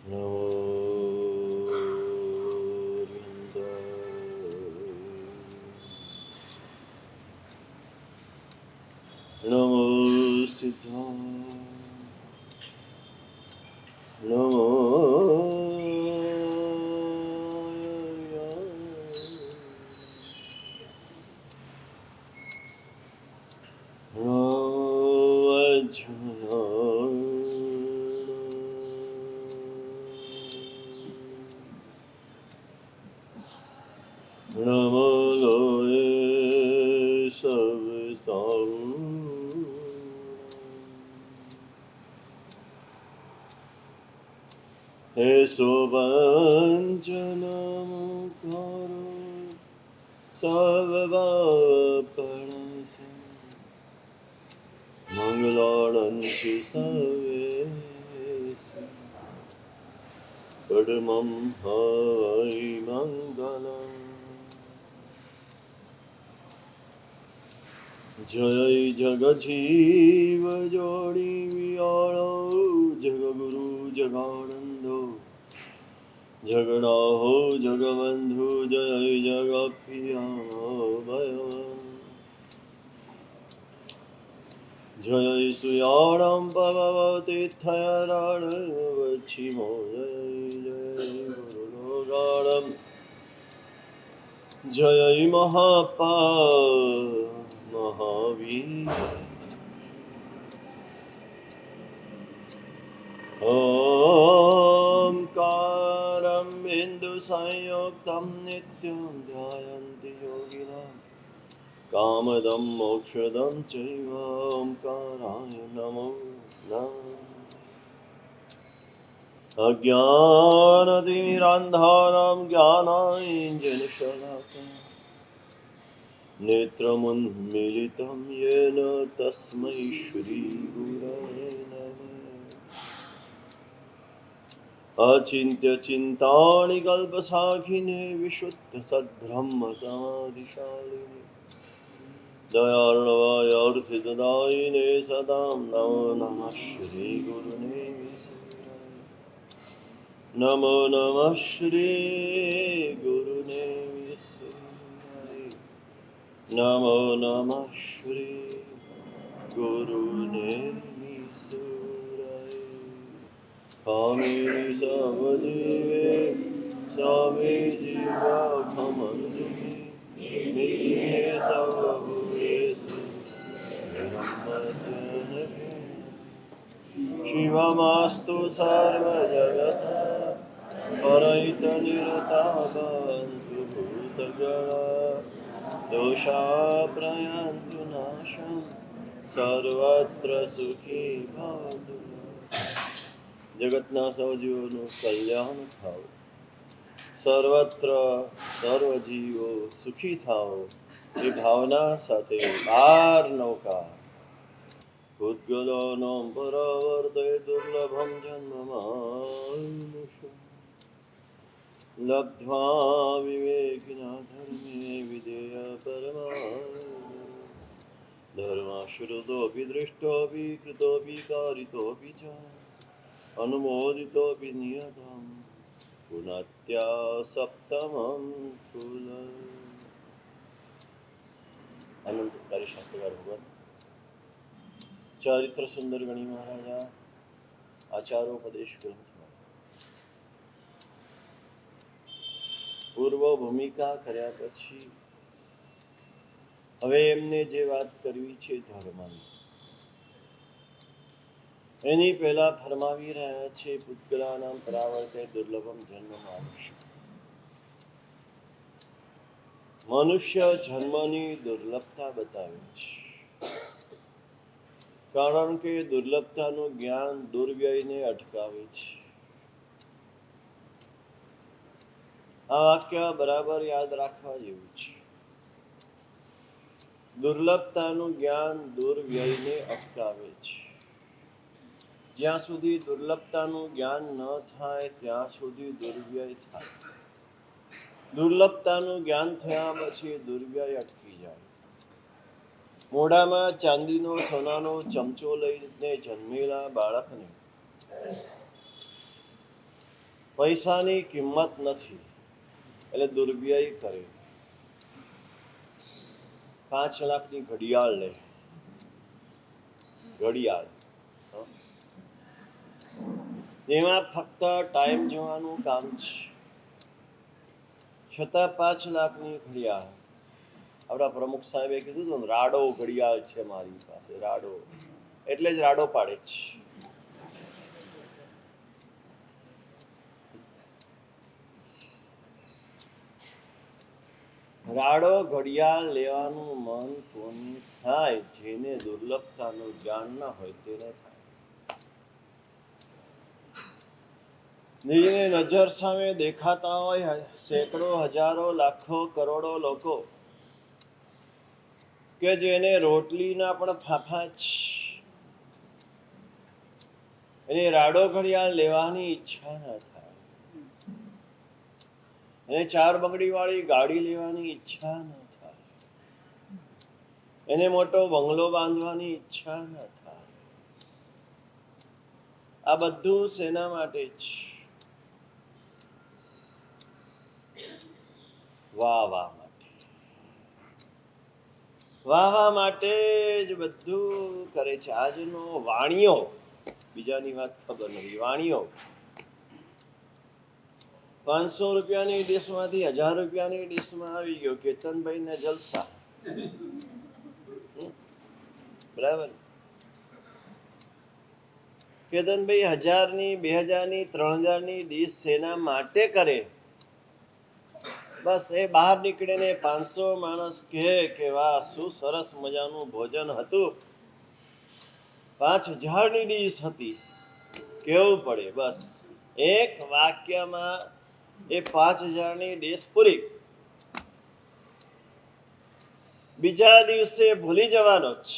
નમો નમો સિદ્ધાય નમો નમો લોય serve સાઉ હે શોભંજનમ કરો સર્વપણ મંગલાણંચુ સવેસ પડમં હૈ મંગલમ જય જગજીવ જોડી વિયાળો જગગુરુ જગાનંદો જગડાહો જગબંધુ જય જગપિયા ભય જય સુયાણમ પવતીર્થયરણ વચ્છિમો જય જય ગુરુલોગાણમ જય મહાવીર ઓમકારં બિંદુ સંયુક્તં નિત્યં ધ્યાયન્તિ યોગિનાં કામદં મોક્ષદં ચૈવ ઓમકારાય નમો નમઃ અજ્ઞાનતિમિરાન્ધાનાં જ્ઞાનાഞ്જનશલાકયા નેત્રമുન્મીલિतं येन तस्मै श्रीगुरवे नमः अचिन्त्यचिन्तामणि कल्पसाखिने विशुद्धसद्ब्रह्मसमाधिशालिने दयार्णवायार्थितदायिने सदां नमो नमः श्रीगुरुने नमो नमः श्रीगुरुने नमो नमः श्री गुरुने ईश्वराय कामिनी समजीवे स्वामी जीवा खमंदे नित्ये सर्वभूतेषु ब्रह्मजनके शिवमास्तु सर्वजगतः परैतनिरता बन्धु भूतगणा दोषाप्रयान्तु नाशं સર્વત્ર સુખી ભવતુ જગતના સૌ જીવોનું કલ્યાણ થાવ સર્વત્ર સર્વ જીવો સુખી થાવ એ ભાવના સાથે બાર નૌકા ભૂતગલોનો પરાવર્તે દુર્લભમ જન્મમાનુષ લબ્ધ્વા વિવેકિના ધર્મે વિધેય પરમા ધર્માશ્રુતોપી દૃષ્ટોપી કૃતોપી કારિતોપી ચ અનુમોદિતોપી નિયતમ પુનત્યા સપ્તમં કુલ અનંતકારી શાસ્ત્રકાર ભગવાન ચારિત્ર સુંદર ગણી મહારાજા આચારોપદેશ ગ્રંથમાં પૂર્વ ભૂમિકા કર્યા પછી હવે એમને જે વાત કરવી છે ધર્મની એની પહેલા ફરમાવી રહ્યા છે પૂતગલાનાં પરાવર્તે દુર્લભમ જન્મ મનુષ્ય જન્મની દુર્લભતા બતાવે છે કારણ કે દુર્લભતાનું જ્ઞાન દુર્વ્યયને અટકાવે છે આ વાક્ય બરાબર યાદ રાખવા જેવું છે દુર્લભતાનું જ્ઞાન દુર્વ્યયને અટકાવે છે જ્યાં સુધી દુર્લભતાનું જ્ઞાન ન થાય ત્યાં સુધી દુર્વ્યય થાય દુર્લભતાનું જ્ઞાન થયા પછી દુર્વ્યય અટકી જાય મોઢામાં ચાંદીનો સોનાનો ચમચો લઈને જન્મેલા બાળકને પૈસાની કિંમત નથી એટલે દુર્વ્યય કરે. 5 લાખની ઘડિયાળ લે, ઘડિયાળ એમાં ફક્ત ટાઈમ જોવાનું કામ છે, છતાં 5 લાખની ઘડિયાળ. આપણા પ્રમુખ સાહેબે કીધું હતું ને, રાડો ઘડિયાળ છે મારી પાસે, રાડો એટલે જ રાડો પાડે છે. રાડો ઘડિયાળ લેવાનું મન કોને થાય? જેને દુર્લભતાનું જ્ઞાન ના હોય તેને થાય. જેને નજર સામે દેખાતા હોય સેંકડો, હજારો, લાખો, કરોડો લોકો, કે જેને રોટલીના પણ ફાફા છે, એને રાડો ઘડિયાળ લેવાની ઈચ્છા ના થાય, એને 4 બંગડી વાળી ગાડી લેવાની ઈચ્છા ના થાય, એને મોટો બંગલો બાંધવાની ઈચ્છા ના થાય. આ બધું શેના માટે છે? વાહ માટે. વાહ માટે જ બધું કરે છે. આજનો વાણીઓ, બીજાની વાત ખબર નથી, વાણીઓ 500 રૂપિયાની ડીશમાંથી 1000 રૂપિયાની ડીશમાં આવી ગયો. કેતનભાઈ ને જલસા, બરાબર. કેતનભાઈ 1000ની, 2000ની, 3000ની ડીશ શેના માટે કરે? બસ એ બહાર નીકળે ને 500 માણસ કહે કે વાહ શું સરસ મજાનું ભોજન હતું, 5000ની ડીશ હતી, કેવું પડે. બસ એક વાક્યમાં એ 5000ની ડીશ પૂરી. બીજા દિવસે ભૂલી જવાનો જ.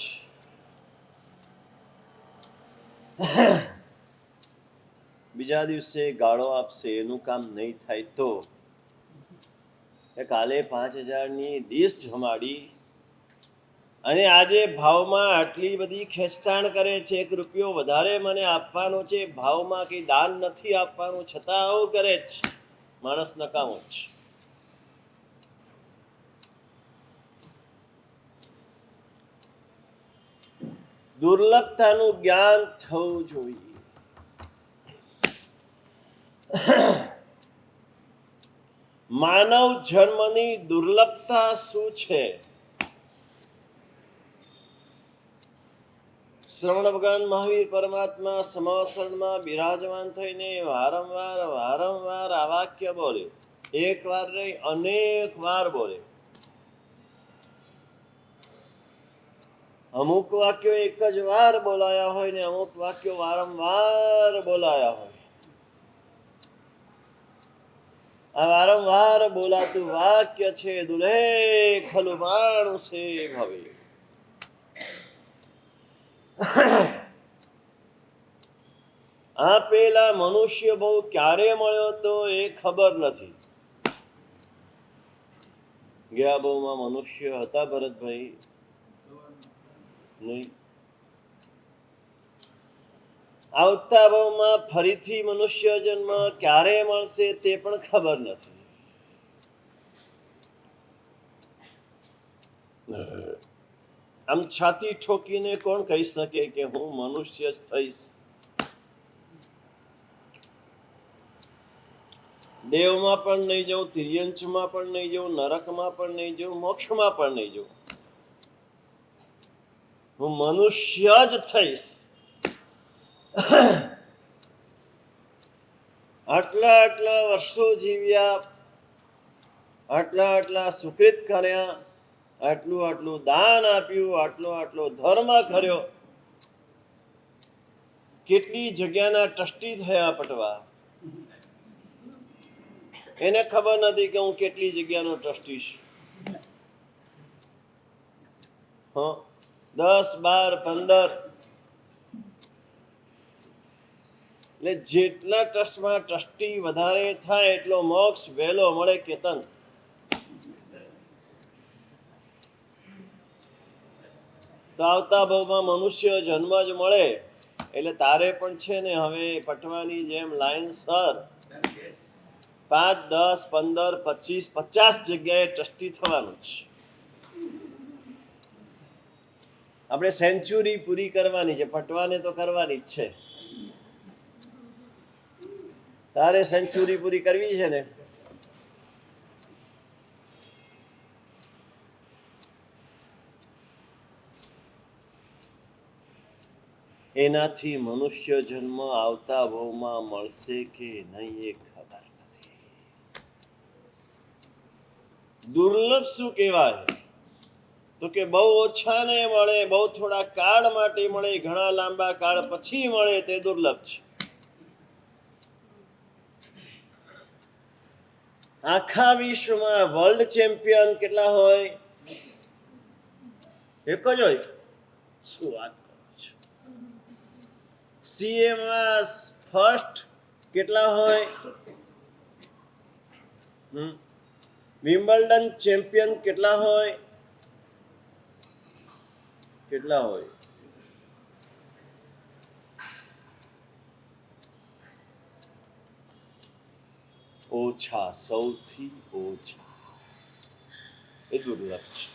બીજા દિવસે ગાળો આપશે, એનું કામ નહીં થાય તો કાલે 5000ની ડીશ જમાડી અને આજે ભાવમાં આટલી બધી ખેંચતાણ કરે છે, 1 રૂપિયો વધારે મને આપવાનો છે, ભાવમાં કંઈ દાન નથી આપવાનું, છતાં આવું કરે છે. માણસ નકામો છે. દુર્લભતાનું જ્ઞાન થવું જોઈએ. માનવ જન્મની દુર્લભતા શું છે? શ્રવણ ભગવાન મહાવીર પરમાત્મા સમાસનમાં બિરાજમાન થઈને વારંવાર આ વાક્ય બોલે. એક વાર નહીં, અનેક વાર બોલે. અમુક વાક્યો એક જ વાર બોલાયા હોય ને અમુક વાક્યો વારંવાર બોલાયા હોય. આ વારંવાર બોલાતું વાક્ય છે દુલ્હે ખલુ માણસે ભવે. આ પેલા મનુષ્ય બહુ ક્યારે મળ્યો તો એ ખબર નથી. ગયા બહુમાં મનુષ્ય હતા ભરતભાઈ? નહીં. આવતા ભાવમાં ફરીથી મનુષ્ય જન્મ ક્યારે મળશે તે પણ ખબર નથી. આમ છાતી ઠોકીને કોણ કહી શકે કે હું મનુષ્ય જ થઈશ? દેવમાં પણ નહીં જવું, તિર્યંચમાં પણ નહીં જવું, નરકમાં પણ નહીં જવું, મોક્ષમાં પણ નહીં જવું, હું મનુષ્ય જ થઈશ. આટલા વર્ષો જીવ્યા, આટલા સુકૃત કર્યા, આટલું દાન આપ્યું, આટલો ધર્મ કર્યો, કેટલી જગ્યાના ટ્રસ્ટી થયા પટવા. એને ખબર નથી કે હું કેટલી જગ્યાનો ટ્રસ્ટી છું. 10, 12, 15 એટલે જેટલા ટ્રસ્ટમાં ટ્રસ્ટી વધારે થાય એટલો મોક્ષ વહેલો મળે. કેતન, તો આવતા ભાવમાં મનુષ્ય જન્મ જ મળે એટલે તારે પણ છે ને હવે પટવાની જેમ લાઈન સર 5, 10, 15, 25, 50 જગ્યાએ ટ્રસ્ટી થવાનું છે. આપણે સેન્ચુરી પૂરી કરવાની છે, પટવાને તો કરવાની જ છે. તારે સેન્ચુરી પૂરી કરવી છે ને? એનાથી મનુષ્ય જન્મ આવતા ભવમાં મળશે કે નહીં એ ખબર નથી. દુર્લભ શું કહેવાય? તો કે બહુ ઓછાને મળે, બહુ થોડા કાળ માટે મળે, ઘણા લાંબા કાળ પછી મળે તે દુર્લભ છે. આખા વિશ્વમાં વર્લ્ડ ચેમ્પિયન કેટલા હોય? એક જ હોય. શું વાત કરો છો? સીએમાં ફર્સ્ટ કેટલા હોય? વિમ્બલ્ડન ચેમ્પિયન કેટલા હોય? કેટલા હોય? ઓછા, સૌથી ઓછા. એ દુર્લભ છે.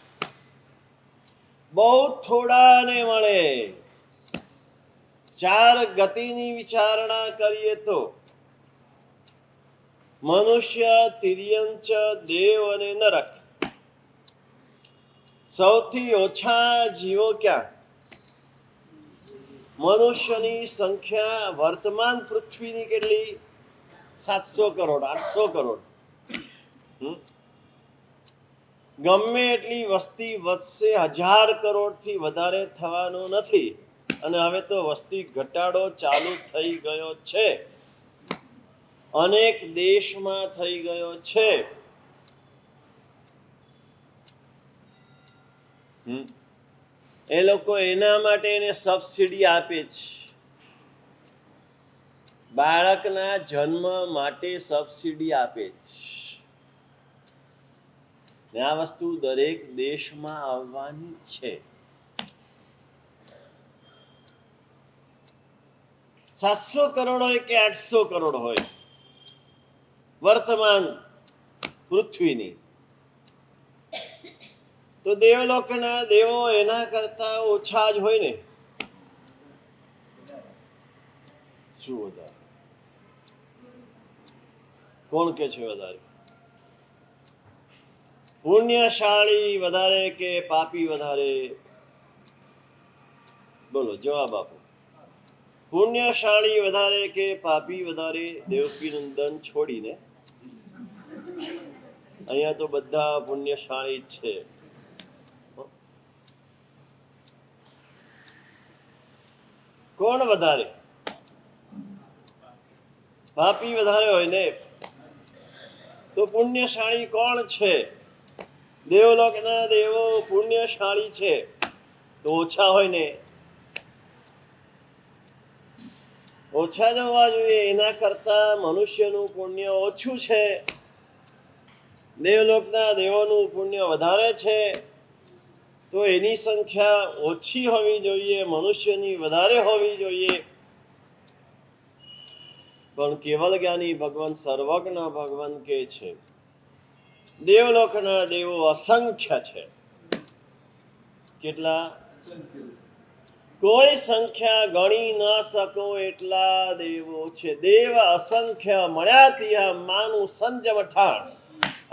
બહુ થોડાને મળે. 4 ગતિની વિચારણા કરીએ તો મનુષ્ય, તિર્યંચ, દેવ અને નરક. સૌથી ઓછા જીવો ક્યાં? મનુષ્યની સંખ્યા વર્તમાન પૃથ્વીની કેટલી? 700 કરોડ, 800 કરોડ. ગમે એટલી વસ્તી વધશે, 1000 કરોડથી વધારે થવાનું નથી. અને હવે તો વસ્તી ઘટાડો ચાલુ થઈ ગયો છે, અનેક દેશમાં થઈ ગયો છે. એ લોકો એના માટે એને સબસિડી આપે છે. બાળકના જન્મ માટે સબસિડી આપે છે. આ વસ્તુ દરેક દેશમાં આવવાની છે. 700 કરોડ હોય કે 800 કરોડ હોય વર્તમાન પૃથ્વીની, તો દેવલોકના દેવો એના કરતા ઓછા જ હોય ને. શું વધારે? કોણ કે છે વધારે? પુણ્યશાળી વધારે કે પાપી વધારે? બોલો, જવાબ આપો. પુણ્યશાળી વધારે કે પાપી વધારે? દેવકી નંદન છોડીને અહીંયા તો બધા પુણ્યશાળી જ છે. કોણ વધારે? પાપી વધારે હોય ને. તો પુણ્યશાળી કોણ છે? દેવલોકના દેવો પુણ્યશાળી છે, તો ઓછા હોય ને. ઓછા જ હોવા જોઈએ. એના કરતા મનુષ્યનું પુણ્ય ઓછું છે, દેવલોકના દેવોનું પુણ્ય વધારે છે. તો એની સંખ્યા ઓછી હોવી જોઈએ, મનુષ્યની વધારે હોવી જોઈએ. પણ કેવલ જ્ઞાની ભગવાન, સર્વજ્ઞ ભગવાન કે છે દેવલોકના દેવો અસંખ્ય છે. કેટલા? કોઈ સંખ્યા ગણી ન શકો એટલા દેવો છે. દેવ અસંખ્ય મળ્યા ત્યાં માનું સંજમ ઠાણ.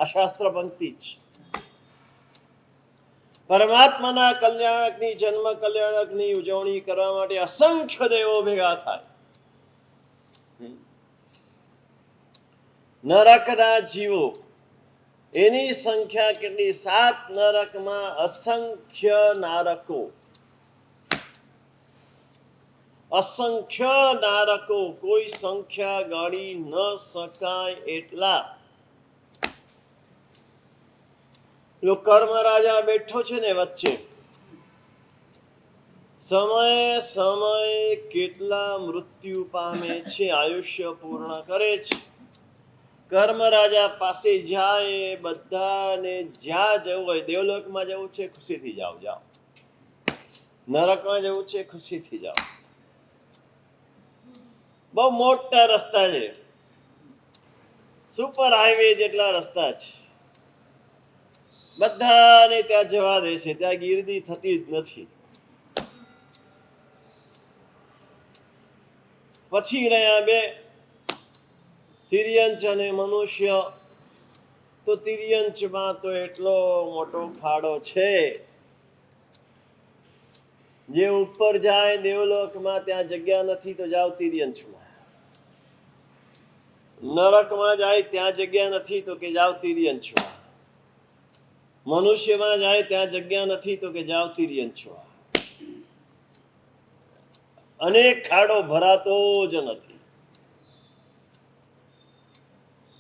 આ શાસ્ત્ર પંક્તિ છે. પરમાત્માના કલ્યાણકની, જન્મ કલ્યાણકની ઉજવણી કરવા માટે અસંખ્ય દેવો ભેગા થાય. નરકના જીવો, એની સંખ્યા કેટલી? 7 નરકમાં અસંખ્ય નારકો. અસંખ્ય નારકો, કોઈ સંખ્યા ગણી ન શકાય એટલા. કર્મ રાજા બેઠો છે ને વચ્ચે, સમયે સમયે કેટલા મૃત્યુ પામે છે, આયુષ્ય પૂર્ણ કરે છે. કર્મ રાજા પાસે જાય, બધાને જ્યાં જવું હોય, દેવલોકમાં જવું છે ખુશીથી જાઓ, જાઓ. નરકમાં જવું છે ખુશીથી જાઓ. બહુ મોટા રસ્તા છે. સુપર હાઈવે જેટલા રસ્તા છે, બધાને ત્યાં જવા દે છે, ત્યાં ગીર્દી થતી જ નથી. પછી રહ્યા બે, તિર્યંચ અને મનુષ્ય. તો તિર્યંચમાં તો એટલો મોટો ખાડો છે, જે ઉપર જાય દેવલોકમાં ત્યાં જગ્યા નથી તો જાઓ તિર્યંચમાં. નરકમાં જાય ત્યાં જગ્યા નથી તો કે જાઓ તિર્યંચમાં. મનુષ્યમાં જાય ત્યાં જગ્યા નથી તો કે જાઓ તિર્યંચમાં. અનેક ખાડો ભરાતો જ નથી.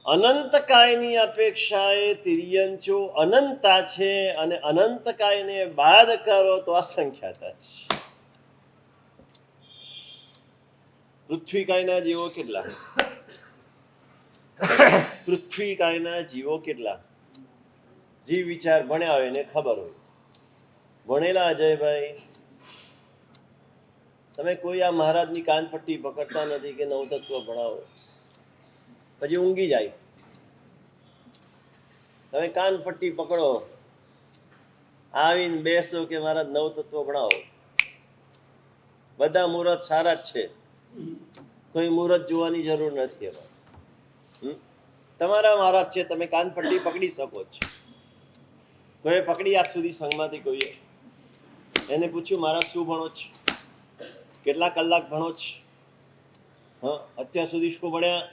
અનંતકાયની અપેક્ષાએ તિર્યંચો અનંતા છે, અને અનંતકાયને બાદ કરો તો અસંખ્યાતા છે. પૃથ્વીકાયના જીવો કેટલા? પૃથ્વીકાયના જીવો કેટલા? જીવ વિચાર ભણ્યા હોય એને ખબર હોય. ભણેલા અજયભાઈ, તમે કોઈ આ મહારાજની કાનપટ્ટી પકડતા નથી કે નવતત્વ ભણાવો, પછી ઊંઘી જાય. તમે કાનપટ્ટી પકડો, આવીને બેસો કે મહારાજ નવતત્વ ભણાવો. બધા મુહૂર્ત સારા જ છે, કોઈ મુહૂર્ત જોવાની જરૂર નથી. તમારા મહારાજ છે, તમે કાનપટ્ટી પકડી શકો છો. કોઈ પકડી આજ સુધી સંઘમાંથી કોઈએ એને પૂછ્યું મહારાજ શું ભણો છો, કેટલા કલાક ભણો છો, હા અત્યાર સુધી શું ભણ્યા?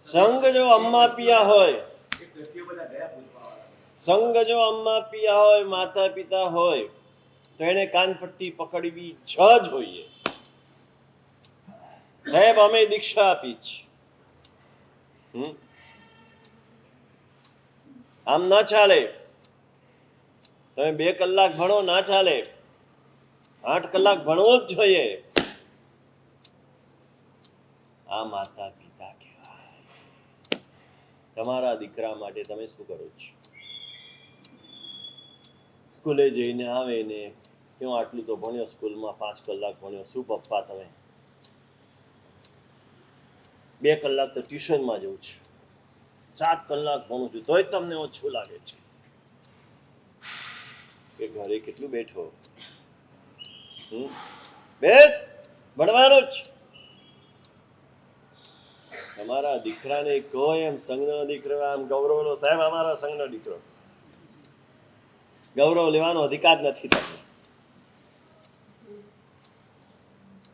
સંઘ જો અમ્મા પિયા હોય, સંઘ જો અમ્મા પિયા હોય, માતા પિતા હોય, તો એને કાનપટ્ટી પકડવી જ જોઈએ. સાહેબ અમે દીક્ષા આપી છે, આમ ના ચાલે. તમે 2 કલાક ભણો ના ચાલે, 8 કલાક ભણવો જ જોઈએ. આ માતા પિતા કહેવાય. તમારા દીકરા માટે તમે શું કરો છો? સ્કૂલે જઈને આવે ને કેવું આટલું તો ભણ્યો, સ્કૂલમાં 5 કલાક ભણ્યો. શું પપ્પા તમે? 2 કલાક તો ટ્યુશનમાં જઉં છું, 7 કલાક ભણું છું, તોય તમને ઓછું લાગે છે કે ઘરે કેટલું બેઠો? બેસ, ભણવાનું જ. તમારા દીકરાને કહો એમ સંઘનો દીકરો, આમ ગૌરવનો સાહેબ અમારા સંઘનો દીકરો, ગૌરવ લેવાનો અધિકાર નથી તમને.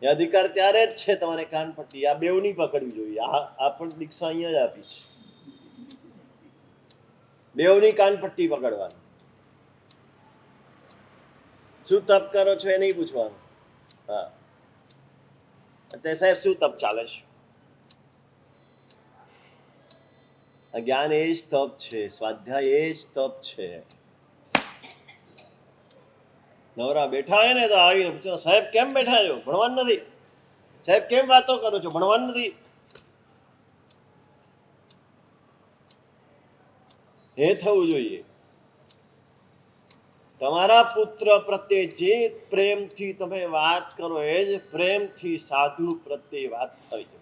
એ અધિકાર ત્યારે જ છે તમારે કાનપટ્ટી આ બેવની પકડવી જોઈએ. આ પણ દીક્ષા અહીંયા જ આપી છે, બેવની કાનપટ્ટી પકડવાની. શું તપ કરો છો એ નહીં પૂછવાનું. હા, અત્યારે સાહેબ શું તપ ચાલે છે? જ્ઞાન એ જ તપ છે, સ્વાધ્યાય એ જ તપ છે. નવરા બેઠા હોય ને તો આવીને પૂછો સાહેબ કેમ બેઠા છો? ભણવાનું નથી. સાહેબ કેમ વાતો કરો છો? ભણવાનું નથી. એ થવું જોઈએ. તમારા પુત્ર પ્રત્યે જે પ્રેમથી તમે વાત કરો એ જ પ્રેમથી સાધુ પ્રત્યે વાત થવી.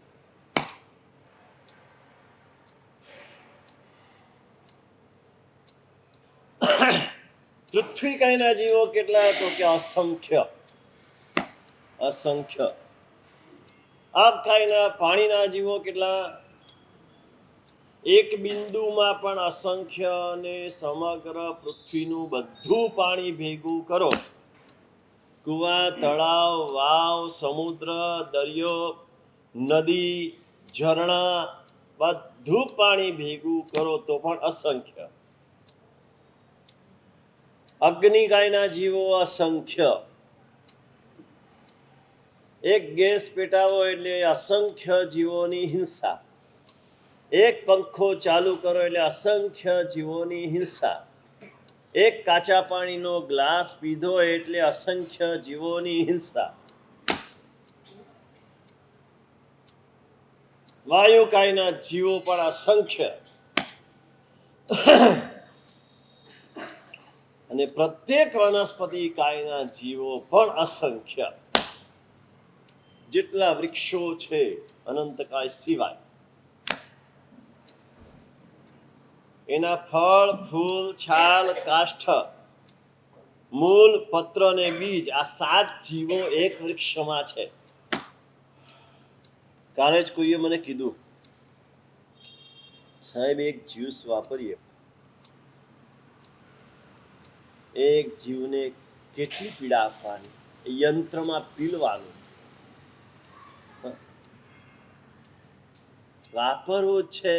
પૃથ્વી કાયના જીવો કેટલા? તો કે અસંખ્ય. અસંખ્ય. આપ કાયના પાણીના જીવો કેટલા? એક બિંદુમાં પણ અસંખ્ય. અને સમગ્ર પૃથ્વીનું બધું પાણી ભેગું કરો, કુવા, તળાવ, વાવ, સમુદ્ર, દરિયો, નદી, ઝરણા, બધું પાણી ભેગું કરો તો પણ અસંખ્ય. અગ્નિકાયના જીવો અસંખ્ય. એક ગેસ પેટાવો એટલે અસંખ્ય જીવોની હિંસા. એક પંખો ચાલુ કરો એટલે અસંખ્ય જીવોની હિંસા. એક કાચા પાણીનો ગ્લાસ પીધો એટલે અસંખ્ય જીવોની હિંસા. વાયુકાયના જીવો પણ અસંખ્ય. અને પ્રત્યેક વનસ્પતિ કાયના જીવો પણ અસંખ્ય. જેટલા વૃક્ષો છે અનંતકાય સિવાય, એના ફળ, ફૂલ, છાલ, કાષ્ઠ, મૂળ, પત્ર ને બીજ, આ 7 જીવો એક વૃક્ષમાં છે. કાલે જ કોઈએ મને કીધું, સાહેબ એક જ્યુસ વાપરીએ, એક જીવને કેટલી પીડા આપવાની, યંત્રમાં પીલવાનું. વાપરવું છે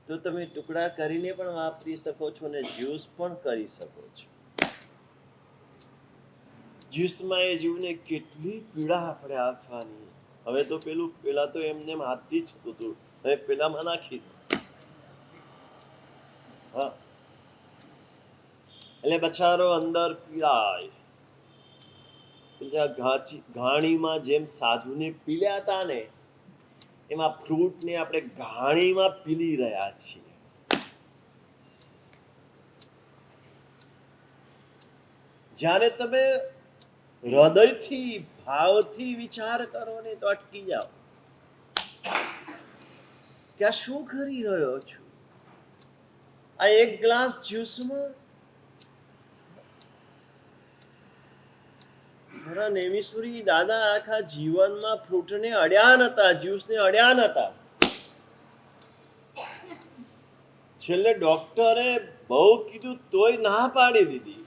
તો તમે ટુકડા કરીને પણ વાપરી શકો છો ને જ્યુસ પણ કરી શકો છો. જ્યુસમાં એ જીવને કેટલી પીડા આપણે આપવાની. હવે તો પેલા તો એમને હાથથી જ થતું હતું, હવે પેલામાં નાખી દો. હા, એટલે બચારો અંદર પીડાય. ઘાણીમાં જેમ સાધુને પીલ્યા હતા ને, એમાં ફ્રૂટને આપણે ઘાણીમાં પીલી રહ્યા છીએ. જ્યારે તમે હૃદયથી ભાવથી વિચાર કરો ને તો અટકી જાઓ કે આ શું કરી રહ્યો છું. આ એક ગ્લાસ જ્યુસમાં મારા નેમિશ્વરી દાદા આખા જીવનમાં ફ્રૂટને અડ્યા નતા, જ્યુસને અડ્યા નતા. છેલ્લે ડોક્ટરે બહુ કીધું તોય ના પાડી દીધી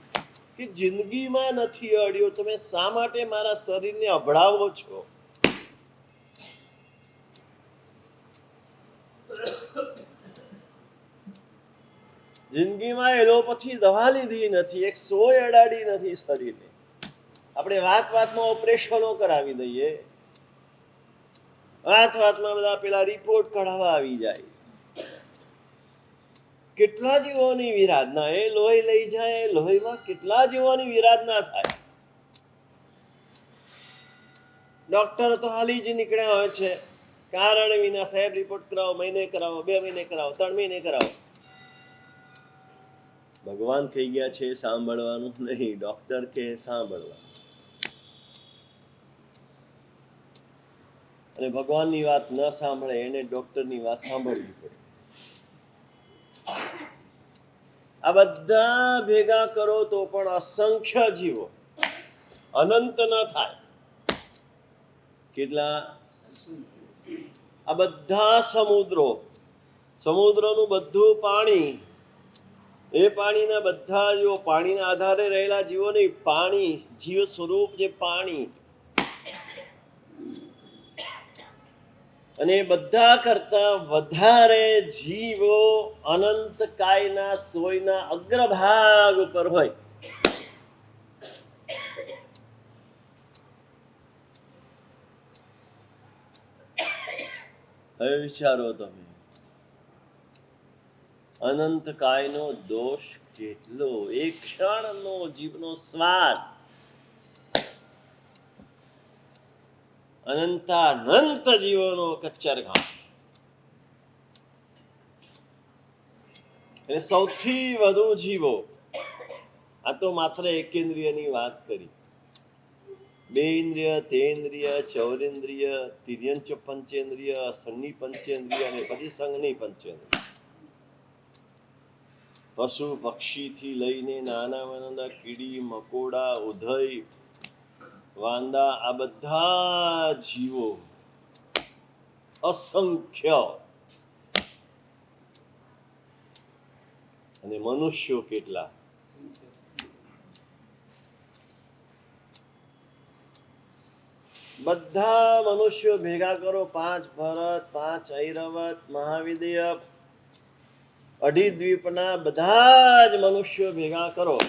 કે જિંદગીમાં નથી અડ્યો, તમે શા માટે મારા શરીરને અભડાવો છો. જિંદગીમાં એલોપથી દવા લીધી નથી, એક સોય અડાડી નથી શરીરને. આપણે વાતમાં ઓપરેશનો કરાવી દઈએ, વાતમાં બધા પેલા રિપોર્ટ કઢાવવા આવી જાય. કેટલા જીવોની વિરાધના, એ લોહી લઈ જાય, લોહીમાં કેટલા જીવોની વિરાધના થાય. ડોક્ટર તો હાલી જ નીકળ્યા હોય છે, કારણ વિના. સાહેબ રિપોર્ટ કરાવો, મહિને કરાવો, 2 મહિને કરાવો, 3 મહિને કરાવો. ભગવાન કહી ગયા છે સાંભળવાનું નહીં, ડોક્ટર કે સાંભળવાનું. અને ભગવાનની વાત ન સાંભળે એને ડોક્ટરની વાત સાંભળવી પડે. આ બધા ભેગા કરો તો પણ અસંખ્ય જીવો, અનંત ન થાય. કેટલા? આ બધા સમુદ્રનું બધું પાણી, એ પાણીના બધા જીવો, પાણીના આધારે રહેલા જીવો નહીં, પાણી જીવ સ્વરૂપ જે પાણી, અને બધા કરતા વધારે જીવો અનંત કાયના સોયના અગ્રભાગ ઉપર હોય. હવે વિચારો તમે, અનંત કાયનો દોષ કેટલો, એક ક્ષણનો જીવનો સ્વાદ અનંતાનંત જીવોનો કચ્ચરઘાટ. અને સૌથી વધુ જીવો, આ તો માત્ર એકેન્દ્રિયની વાત કરી, 2 ઇન્દ્રિય, 3 ઇન્દ્રિય, 4 ઇન્દ્રિય, તિર્યંચ પંચેન્દ્રિય, સંની પંચેન્દ્રિય અને પછી સંઘની પંચેન્દ્રિય. પશુ પક્ષીથી લઈને નાના કીડી મકોડા, ઉધઈ, વાંદા, આ બધા જીવો અસંખ્ય. અને મનુષ્યો કેટલા? બધા મનુષ્યો ભેગા કરો, 5 ભરત, 5 ઐરવત, મહાવિદ્ય, 2.5 દ્વીપના બધા જ મનુષ્યો ભેગા કરો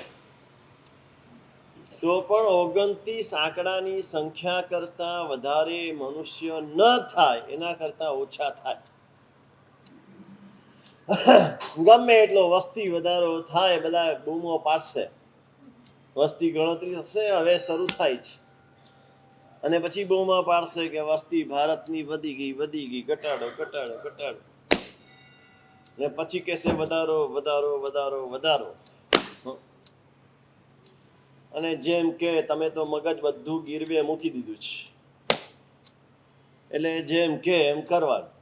તો પણ 29 આંકડાની સંખ્યા કરતા વધારે મનુષ્ય ન થાય, એના કરતા ઓછા થાય. ગમે એટલો વસ્તી વધારો થાય, બધા બૂમો પાડશે, વસ્તી ગણતરી થશે, હવે શરૂ થાય છે, અને પછી બૂમો પાડશે કે વસ્તી ભારતની વધી ગઈ, ઘટાડો. ને પછી કહેશે વધારો. અને જેમ કે તમે તો મગજ બધું ગીરવે મૂકી દીધું છે, એટલે જેમ કે એમ કરવાનું.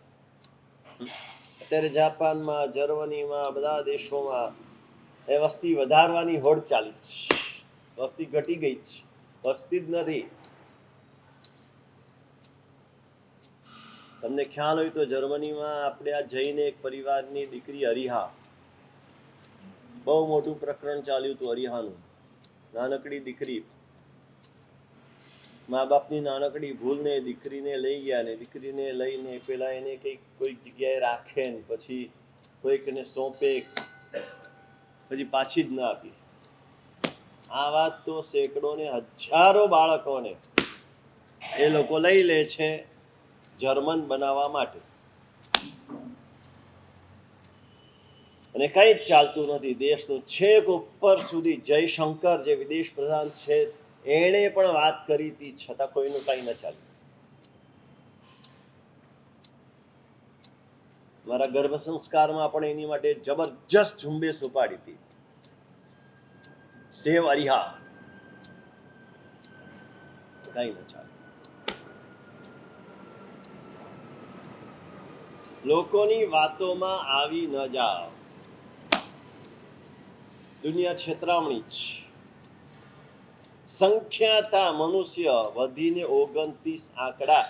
અત્યારે જાપાનમાં, જર્મનીમાં, બધા દેશોમાં એ વસ્તી વધારવાની હોડ ચાલી છે. વસ્તી ઘટી ગઈ છે, વસ્તી જ નથી. તમને ખ્યાલ હોય તો જર્મનીમાં આપણે આ જઈને એક પરિવારની દીકરી હરિહા, બહુ મોટું પ્રકરણ ચાલ્યું હતું હરિહાનું. નાનકડી દીકરી, મા બાપની નાનકડી ભૂલને દીકરીને લઈ ગયા ને દીકરીને લઈને પેલા એને કંઈક કોઈક જગ્યાએ રાખે ને પછી કોઈકને સોંપે, પછી પાછી જ ના આપી. આ વાત તો સેંકડો ને હજારો બાળકોને એ લોકો લઈ લે છે જર્મન બનાવવા માટે, અને કંઈ જ ચાલતું નથી. દેશનું છેક ઉપર સુધી જયશંકર જે વિદેશ પ્રધાન છે એણે પણ વાત કરી હતી, છતાં કોઈનું કંઈ ન ચાલ્યું. મારા ગર્ભ સંસ્કારમાં પણ એની માટે જબરજસ્ત ઝુંબેશ ઉપાડી હતી. સેવ અરિહા, કંઈ ન ચાલે. લોકોની વાતોમાં આવી ન જાઓ. દુનિયા છેતરામણી જ. સંખ્યાતા મનુષ્ય વધીને 29 આંકડા.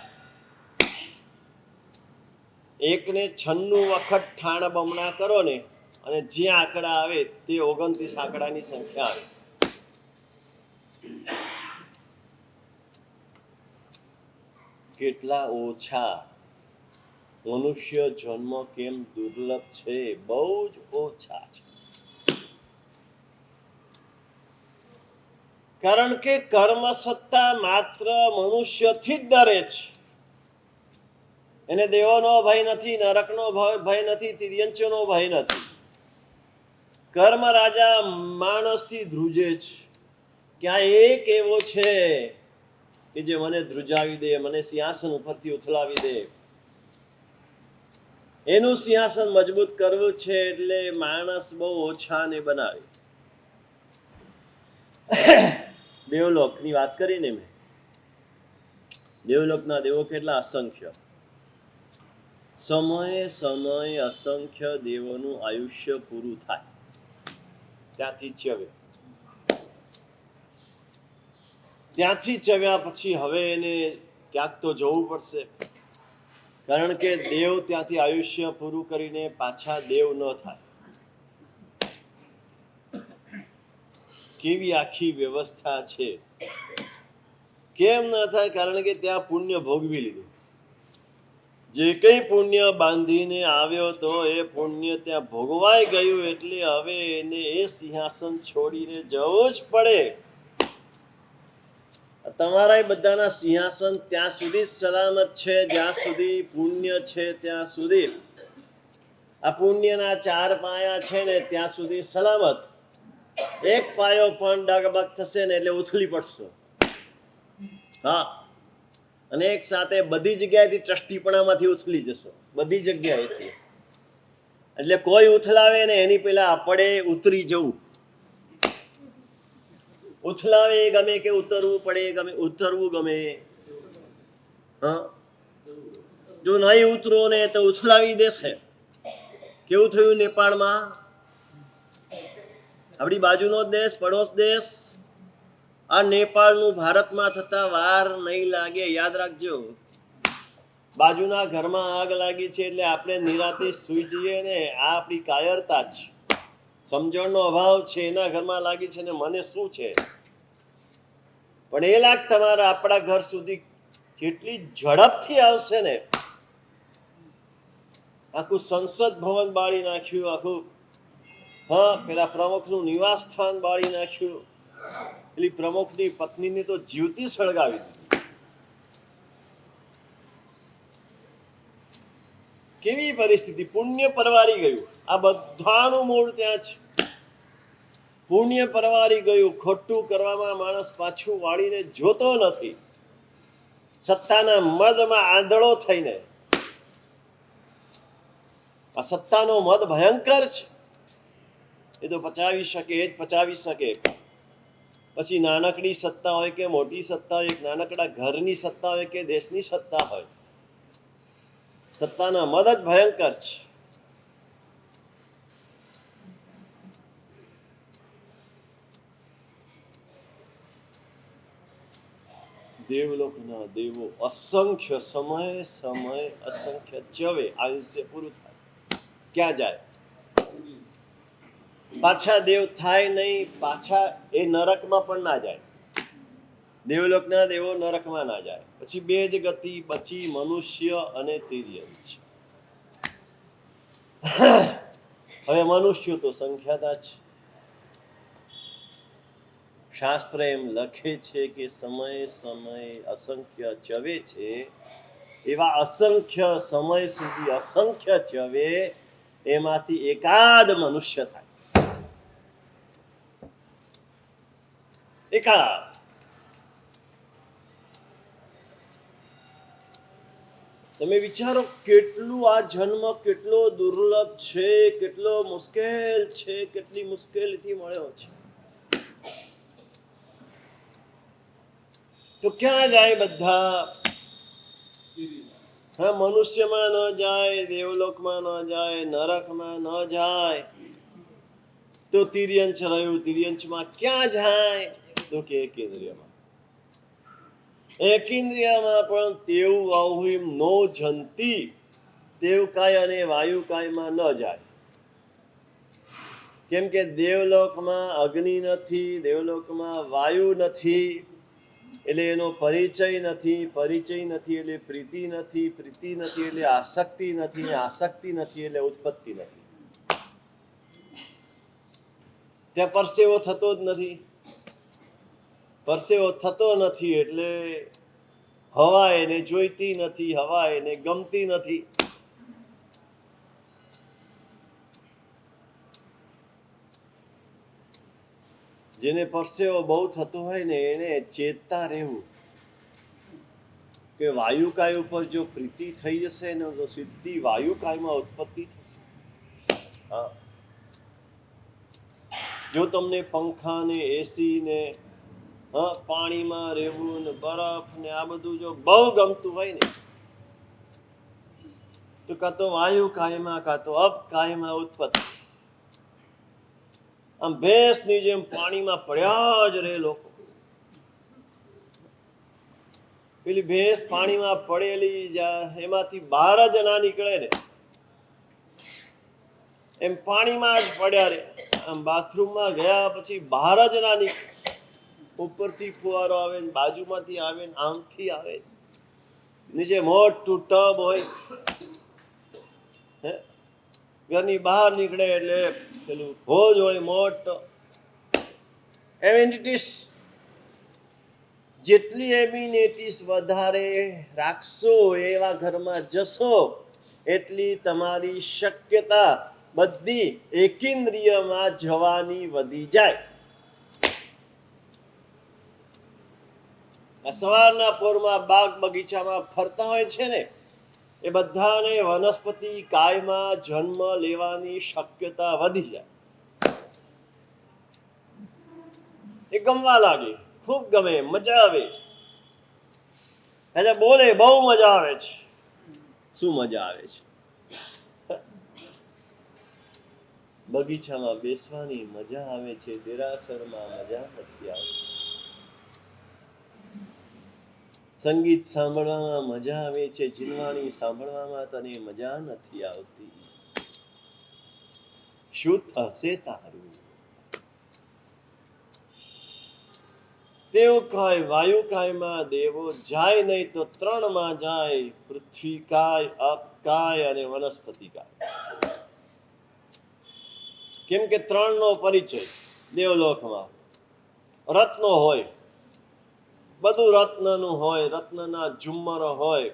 એકને 96 વખત ઠાણ બમણા કરો ને અને જે આંકડા આવે તે 29 આંકડાની સંખ્યા આવે. કેટલા ઓછા મનુષ્ય જન્મ કેમ દુર્લભ છે, બહુ જ ઓછા છે. કારણ કે કર્મ સત્તા માત્ર મનુષ્યથી જ ડરે છે. એને દેવોનો ભય નથી, નરકનો ભય નથી, તિર્યંચનો ભય નથી. કર્મ રાજા માણસથી ધ્રુજે છે. ક્યાં એક એવો છે કે જે મને ધ્રુજાવી દે, મને સિંહાસન ઉપરથી ઉથલાવી દે. એનું સિંહાસન મજબૂત કરવું છે એટલે માણસ બહુ ઓછાને બનાવે. દેવલોકની વાત કરીને મેં, દેવલોકના દેવો કેટલા અસંખ્ય. સમયે સમયે અસંખ્ય દેવોનું આયુષ્ય પૂરું થાય ત્યાંથી ચવે. ત્યાંથી ચવ્યા પછી હવે એને ક્યાંક તો જવું પડશે, કારણ કે દેવ ત્યાંથી આયુષ્ય પૂરું કરીને પાછા દેવ ન થાય. કેવી આખી વ્યવસ્થા છે. કેમ ન થાય? કારણ કે ત્યાં પુણ્ય ભોગવી લીધું. જે કંઈ પુણ્ય બાંધીને આવ્યો તો એ પુણ્ય ત્યાં ભોગવાઈ ગયું, એટલે હવે એને એ સિંહાસન છોડીને જવું જ પડે. તમારા બધાના સિંહાસન ત્યાં સુધી સલામત છે જ્યાં સુધી પુણ્ય છે, ત્યાં સુધી. આ પુણ્યના 4 પાયા છે ને ત્યાં સુધી સલામત. એક પાયો પણ ડગમગ થશે ને એટલે ઉથલી પડશો. હા, અને એક સાથે બધી જગ્યાએથી ટ્રસ્ટીપણામાંથી ઉથલી જશો, બધી જગ્યાએથી. એટલે કોઈ ઉથલાવે ને એની પહેલા આપણે ઉતરી જવું. ઉથલાવે ગમે કે ઉતરવું પડે ગમે, ઉતરવું ગમે. હા, જો નહીં ઉતરો ને તો ઉથલાવી દેશે. કેવું થયું નેપાળમાં? આપણી બાજુનો દેશ, પડોશ દેશ. આ નેપાળનું ભારતમાં થતા વાર નહીં લાગે, યાદ રાખજો. બાજુના ઘરમાં આગ લાગી છે એટલે આપણે નિરાતે સૂઈ જઈએ ને, આ આપણી કાયરતા જ. સમજણનો અભાવ છે. એના ઘરમાં લાગી છે ને મને શું છે? પણ એ લાગ તમારા આપણા ઘર સુધી જેટલી ઝડપથી આવશે ને, આખું સંસદ ભવન બાળી નાખ્યું, આખું પેલા પ્રમુખનું નિવાસ સ્થાન બાળી નાખ્યું, પેલી પ્રમુખની પત્નીને તો જીવતી સળગાવી દીધી. કેવી પરિસ્થિતિ! પુણ્ય પરવારી ગયું. આ બધાનું મૂળ ત્યાં છે. પુણ્ય પરવારી ગયું. ખોટું કરવામાં માણસ પાછું વાળીને જોતો નથી. સત્તાના મદમાં આંધળો થઈને. આ સત્તાનો મદ ભયંકર છે. એ તો પચાવી શકે, એ જ પચાવી શકે. પછી નાનકડી સત્તા હોય કે મોટી સત્તા હોય, નાનકડા ઘરની સત્તા હોય કે દેશની સત્તા હોય, સત્તાના મદ જ ભયંકર છે. દેવલોકના દેવો અસંખ્ય સમય અસંખ્ય ચવે આયુષ્ય પૂરું થાય ક્યાં જાય? પાછા દેવ થાય નહીં, પાછા એ નરકમાં પણ ના જાય. દેવલોકના દેવો નરકમાં ના જાય. પછી બે જ ગતિ બચી, મનુષ્ય અને તિર્યંચ. હવે મનુષ્યો તો સંખ્યાતા છે. શાસ્ત્ર એમ લખે છે કે સમય અસંખ્ય ચવે છે, એવા અસંખ્ય સમય સુધી અસંખ્ય ચવે એમાંથી એકાદ મનુષ્ય થાય. એકાદ. તમે વિચારો કેટલું આ જન્મ કેટલો દુર્લભ છે, કેટલો મુશ્કેલ છે, કેટલી મુશ્કેલીથી મળ્યો છે. તો ક્યાં જાય બધા? હા, મનુષ્યમાં ન જાય, દેવલોકમાં ન જાય, નરકમાં ન જાય, તો તિર્યંચ રહ્યું. તિર્યંચમાં ક્યાં જાય? તો કે એકેન્દ્રિયમાં. એકેન્દ્રિયમાં પણ તેવું આવું નો જંતી, દેવકાય અને વાયુકાયમાં ન જાય. કેમ કે દેવલોકમાં અગ્નિ નથી, દેવલોકમાં વાયુ નથી, એટલે એનો પરિચય નથી. પરિચય નથી એટલે પ્રીતિ નથી. પ્રીતિ નથી એટલે આસક્તિ નથી. આસક્તિ નથી એટલે ઉત્પત્તિ નથી. ત્યાં પરસેવો થતો જ નથી. પરસેવો થતો નથી એટલે હવા એને જોઈતી નથી, હવા એને ગમતી નથી. જેને પરસેવો બહુ થતો હોય ને એને ચેતતા રહેવું કે વાયુકાય ઉપર જો પ્રીતિ થઈ જશે ને તો સીધી વાયુકાયમાં ઉત્પત્તિ થશે. હા, જો તમને પંખા ને એસી ને પાણીમાં રહેવું ને બરફ ને આ બધું જો બહુ ગમતું હોય ને તો કાં તો વાયુકાયમાં કાં તો અપકાયમાં ઉત્પત્તિ. આમ ભેંસની જેમ પાણીમાં પડ્યા જ રહે લોકો. પેલી ભેંસ પાણીમાં પડેલી એમાંથી બહાર જ ના નીકળે ને, એમ પાણીમાં જ પડ્યા રે. આમ બાથરૂમમાં ગયા પછી બહાર જ ના નીકળે. ઉપરથી ફુવારો આવે ને, બાજુમાંથી આવે ને, આમથી આવે. નીચે મોટું ટબ હોય, ઘરની બહાર નીકળે એટલે પેલું હોજ હોય મોટો. એમિનિટીસ જેટલી એમિનિટીસ વધારે રાખશો, એવા ઘરમાં જશો, એટલી તમારી શક્યતા બધી એકેન્દ્રિયમાં જવાની વધી જાય. સવારના પોરમાં બાગ બગીચામાં ફરતા હોય છે ને, એ બધાને વનસ્પતિ કાયમાં જન્મ લેવાની શક્યતા વધી જાય. એ ગમવા લાગે, ખૂબ ગમે, મજા આવે. એટલે બોલે બહુ મજા આવે છે. શું મજા આવે છે? બગીચામાં બેસવાની મજા આવે છે, દેરાસરમાં મજા નથી આવતી. સંગીત સાંભળવામાં મજા આવે છે, જીનવાણી સાંભળવામાં તને મજા નથી આવતી. શું થશે તારું? દેવકાય વાયુકાયમાં દેવો જાય નહીં તો ત્રણમાં જાય: પૃથ્વીકાય, અપકાય અને વનસ્પતિકાય. કેમ કે ત્રણનો પરિચય દેવલોકમાં. રત્નો હોય, બધું રત્નનું હોય, રત્નના ઝુમ્મર હોય,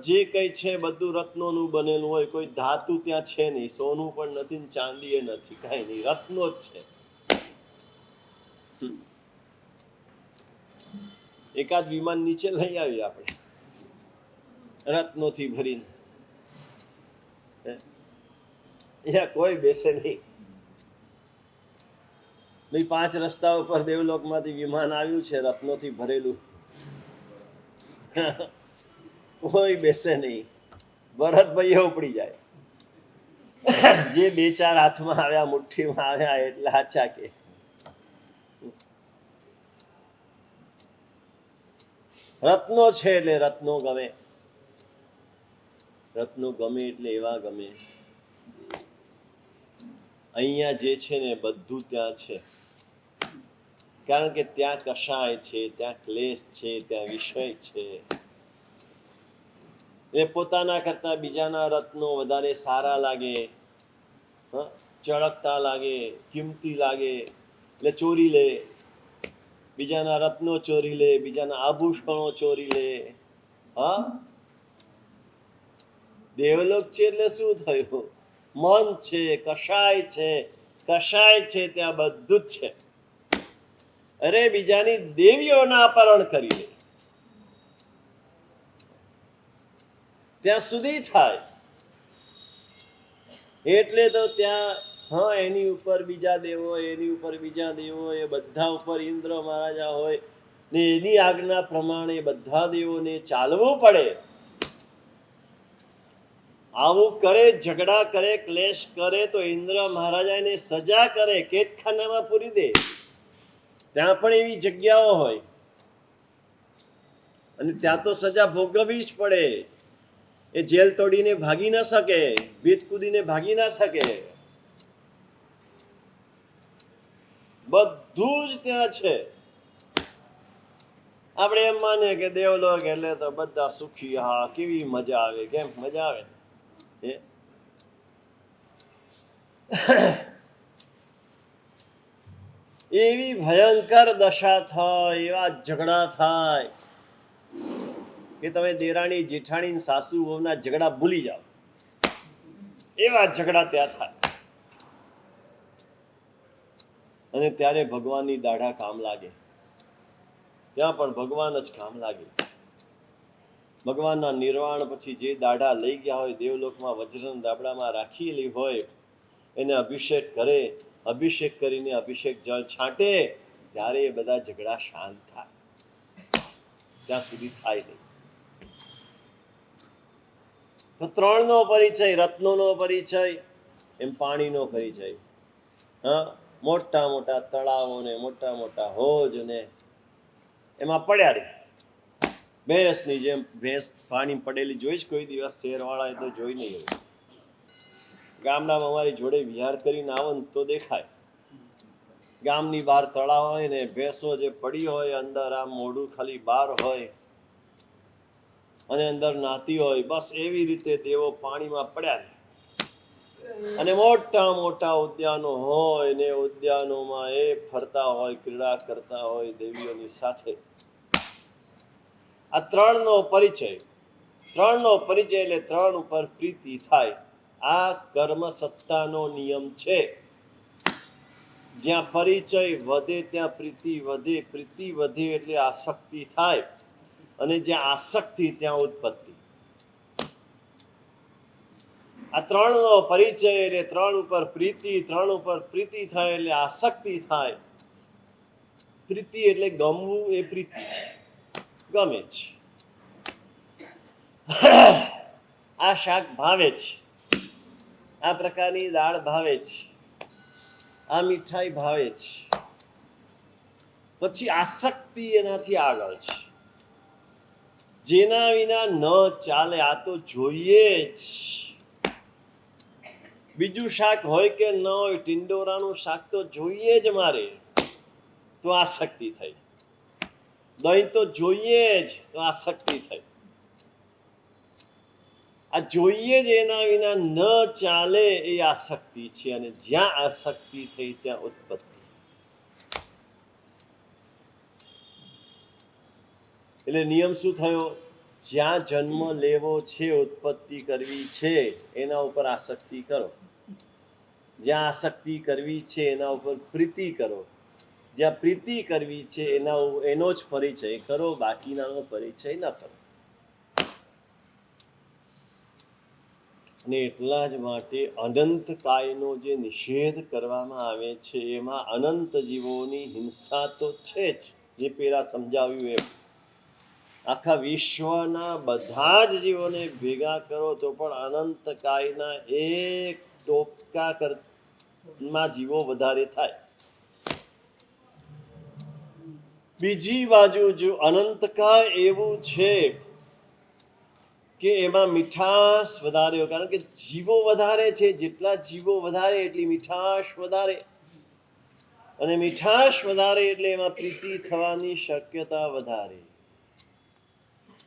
જે કંઈ છે બધું રત્નોનું બનેલું હોય. કોઈ ધાતુ ત્યાં છે નહીં, સોનું પણ નથી, ચાંદી એ નથી, કાંઈ નહીં, રત્નો જ છે. એકાદ વિમાન નીચે લઈ આવીએ આપણે રત્નોથી ભરીને, અહીંયા કોઈ બેસે નહીં. ભાઈ 5 રસ્તા ઉપર દેવલોકમાંથી વિમાન આવ્યું છે રત્નોથી ભરેલું, કોઈ બેસે નહીં. ભરતભાઈ ઉપડી જાય. જે બે ચાર હાથમાં આવ્યા, મુઠ્ઠીમાં આવ્યા એટલે હાચા કે. રત્નો છે એટલે રત્નો ગમે. રત્નો ગમે એટલે એવા ગમે. અહીંયા જે છે ને બધું ત્યાં છે, કારણ કે ત્યાં કષાય છે, ત્યાં ક્લેશ છે, ત્યાં વિષય છે. એ પોતાના કરતા બીજાના રત્નો વધારે સારા લાગે, ચળકતા લાગે, કિંમતી લાગે એટલે ચોરી લે. બીજાના રત્નો ચોરી લે, બીજાના આભૂષણો ચોરી લે. હા, દેવલોક છે એટલે શું થયું? મન છે, કષાય છે. કષાય છે ત્યાં બધું જ છે. અરે બીજાની દેવીઓના અપહરણ કરી લે ત્યાં સુધી થાય. એટલે તો ત્યાં એની ઉપર બીજા દેવો, એની ઉપર બીજા દેવો, એ બધા ઉપર ઇન્દ્ર મહારાજા હોય ને એની આજ્ઞા પ્રમાણે બધા દેવોને ચાલવું પડે. આવું કરે, ઝઘડા કરે, ક્લેશ કરે તો ઇન્દ્ર મહારાજા એને સજા કરે, કેદખાનામાં પૂરી દે. ત્યાં પણ એવી જગ્યાઓ હોય અને ત્યાં તો સજા ભોગવવી જ પડે. એ જેલ તોડીને ભાગી ના શકે, ભીત કૂદીને ભાગી ના શકે. બધું જ ત્યાં છે. આપણે એમ માને કે દેવલોક એટલે તો બધા સુખી, હા કેવી મજા આવે. કેમ મજા આવે? એવી ભયંકર દશા થાય, એવા ઝઘડા થાય કે તમે દેરાણી જેઠાણી સાસુ વહુના ઝઘડા ભૂલી જાઓ. એવા ઝઘડા ત્યાં થાય. અને ત્યારે ભગવાનની દાઢા કામ લાગે. ત્યાં પણ ભગવાન જ કામ લાગે. ભગવાનના નિર્વાણ પછી જે દાઢા લઈ ગયા હોય, દેવલોકમાં વજ્રન દાબડામાં રાખેલી હોય, એને અભિષેક કરે. અભિષેક કરીને અભિષેક જળ છાંટે ત્યારે એ બધા ઝઘડા શાંત થાય. ત્યાં સુધી થાય નહીં. તો ત્રણનો પરિચય, રત્નોનો પરિચય, એમ પાણીનો પરિચય. હા, મોટા મોટા તળાવો ને મોટા મોટા હોજ ને એમાં પડ્યા રહે. ભેંસની જેમ ભેંસ પાણી પડેલી જોઈશ કોઈ દિવસ? શેરવાળાએ તો જોઈ નહીં હોય. ગામડામાં અમારી જોડે વિહાર કરીને આવો ને તો દેખાય. ગામની બહાર તળાવ હોય ને ભેંસો જે પડી હોય, અંદર આમ મોઢું ખાલી બહાર હોય અને અંદર નાતી હોય, બસ એવી રીતે તેઓ પાણીમાં પડ્યા રહે. અને મોટા મોટા ઉદ્યાનો હોય ને ઉદ્યાનોમાં એ ફરતા હોય, ક્રીડા કરતા હોય દેવીઓની સાથે. આ ત્રણનો પરિચય. ત્રણનો પરિચય એટલે ત્રણ ઉપર પ્રીતિ થાય. આ કર્મ સત્તાનો નિયમ છે. જ્યાં પરિચય વધે ત્યાં પ્રીતિ વધે, પ્રીતિ વધે એટલે આસક્તિ થાય, અને જ્યાં આસક્તિ ત્યાં ઉત્પત્તિ. આ ત્રણનો પરિચય એટલે ત્રણ ઉપર પ્રીતિ, ત્રણ ઉપર પ્રીતિ થાય એટલે આસક્તિ થાય. પ્રીતિ એટલે ગમવું, એ પ્રીતિ છે, ગમે છે. આ શાક ભાવે છે, આ પ્રકારની દાળ ભાવે છે, આ મીઠાઈ ભાવે છે. પછી આસક્તિ એનાથી આગળ છે. જેના વિના ન ચાલે, આ તો જોઈએ જ. બીજું શાક હોય કે ન હોય, ટિંડોરાનું શાક તો જોઈએ જ મારે, તો આસક્તિ થઈ. દહીં તો જોઈએ જ, તો આસક્તિ થઈ. આ જોઈએ જ, એના વિના ન ચાલે, એ આસક્તિ છે. અને જ્યાં આસક્તિ થઈ ત્યાં ઉત્પત્તિ. એટલે નિયમ શું થયો? જ્યાં જન્મ લેવો છે, ઉત્પત્તિ કરવી છે, એના ઉપર આસક્તિ કરો. જ્યાં આસક્તિ કરવી છે એના ઉપર પ્રીતિ કરો. જ્યાં પ્રીતિ કરવી છે એનો જ પરિચય કરો, બાકીનાનો પરિચય ન કરો. અને એટલા જ માટે અનંત કાયનો જે નિષેધ કરવામાં આવે છે, એમાં અનંત જીવોની હિંસા તો છે જ, જે પેલા સમજાવ્યું એમ. આખા વિશ્વના બધા જ જીવોને ભેગા કરો તો પણ અનંતકાયના એક ટોપકામાં જીવો વધારે થાય. બીજી બાજુ જો અનંતકાય એવું છે કે એમાં મીઠાશ વધારે હોય, કારણ કે જીવો વધારે છે, જેટલા જીવો વધારે એટલી મીઠાશ વધારે, અને મીઠાશ વધારે એટલે એમાં પ્રીતિ થવાની શક્યતા વધારે,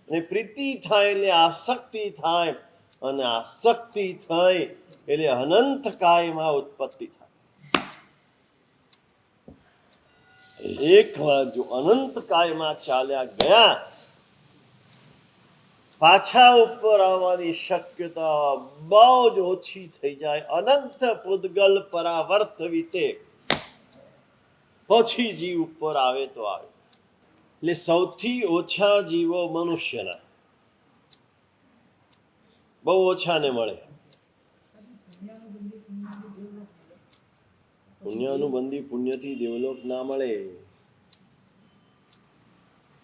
અને પ્રીતિ થાય એટલે આસક્તિ થાય, અને આસક્તિ થાય એટલે અનંત કાયમાં ઉત્પત્તિ થાય. એક વાર જો અનંત કાયમાં ચાલ્યા ગયા, પાછા ઉપર આવવાની શક્યતા બહુ જ ઓછી થઈ જાય. અનંત પૂદગલ પરાવર્ત વીતે, પછી જીવ ઉપર આવે તો આવે. એટલે સૌથી ઓછા જીવો મનુષ્યના, બહુ ઓછાને મળે. પુણ્યાનુબંધી પુણ્યથી દેવલોક ના મળે.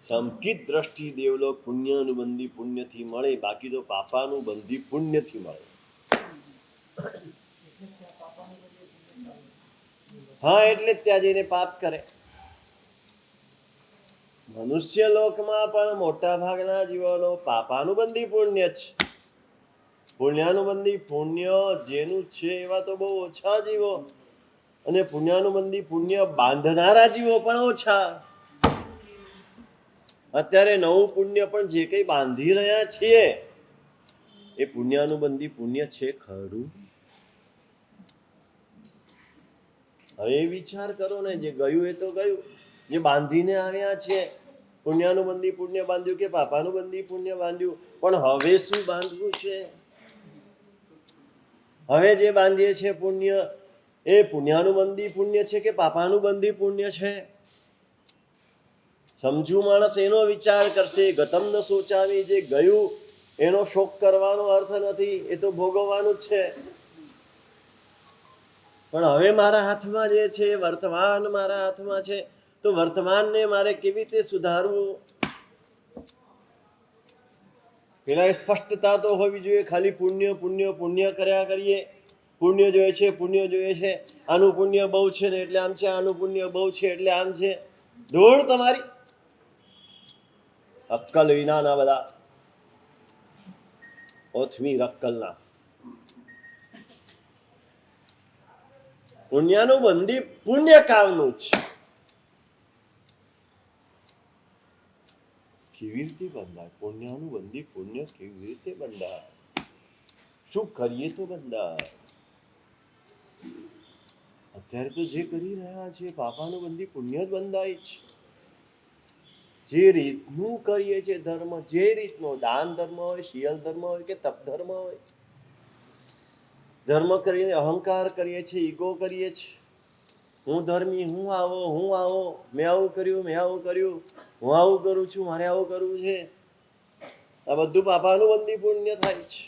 સંકિત દ્રષ્ટિ દેવલોક પુણ્યાનુબંધી પુણ્યથી મળે, બાકી તો પાપાનુબંધી પુણ્યથી મળે. હા, એટલે ત્યાં જઈને પાપ કરે. મનુષ્ય લોકમાં પણ મોટા ભાગના જીવોનો પાપાનુબંધી પુણ્ય છે. પુણ્યાનુબંધી પુણ્ય જેનું છે એવા તો બહુ ઓછા જીવો, અને પુણ્યાનુબંધી પુણ્ય બાંધનારા જીવો પણ ઓછા. અત્યારે નવું પુણ્ય પણ જે કંઈ બાંધી રહ્યા છીએ એ પુણ્યાનુબંધી પુણ્ય છે ખરું? હવે વિચાર કરો ને, જે ગયું એ તો ગયું, જે બાંધીને આવ્યા છે, પુણ્યાનુબંધી પુણ્ય બાંધ્યું કે પાપાનુબંધી પુણ્ય બાંધ્યું, પણ હવે શું બાંધવું છે? હવે જે બાંધીએ છીએ પુણ્ય, એ પુણ્યાનુબંધી પુણ્ય છે કે પાપાનુબંધી પુણ્ય છે? સમજુ માણસ એનો વિચાર કરશે. ગતમ ન સોચાવી, જે ગયું એનો શોક કરવાનો અર્થ નથી, એ તો ભોગવવાનું જ છે. પણ હવે મારા હાથમાં જે છે, વર્તમાન મારા હાથમાં છે, તો વર્તમાનને મારે કેવી રીતે સુધારવું? પેલા સ્પષ્ટતા તો હોવી જોઈએ. ખાલી પુણ્ય પુણ્ય પુણ્ય કર્યા કરીએ. પુણ્ય જોઈએ છે, પુણ્ય જોઈએ છે, આનું પુણ્ય બહુ છે ને એટલે આમ છે, આનું પુણ્ય બહુ છે એટલે આમ છે. ધૂળ તમારી, અક્કલ વિનાના બધા, ઓથમી અક્કલના. પુણ્યાનુબંધી પુણ્ય કામનું છે. કેવી રીતે બંધાય પુણ્યાનુબંધી પુણ્ય? કેવી રીતે બંધાય? શું કરીએ તો બંધાય? અત્યારે તો જે કરી રહ્યા છે પાપાનુબંધી પુણ્ય જ બંધાય છે. જે રીતનું કરીએ છીએ ધર્મ, જે રીતનો દાન ધર્મ હોય, શીયલ ધર્મ હોય કે તપ ધર્મ હોય, ધર્મ કરીને અહંકાર કરીએ છીએ, ઈગો કરીએ છીએ. હું ધર્મી, હું આવો, મેં આવું કર્યું, હું આવું કરું છું, મારે આવું કરવું છે. આ બધું પાપાનુબંધી પુણ્ય થાય છે.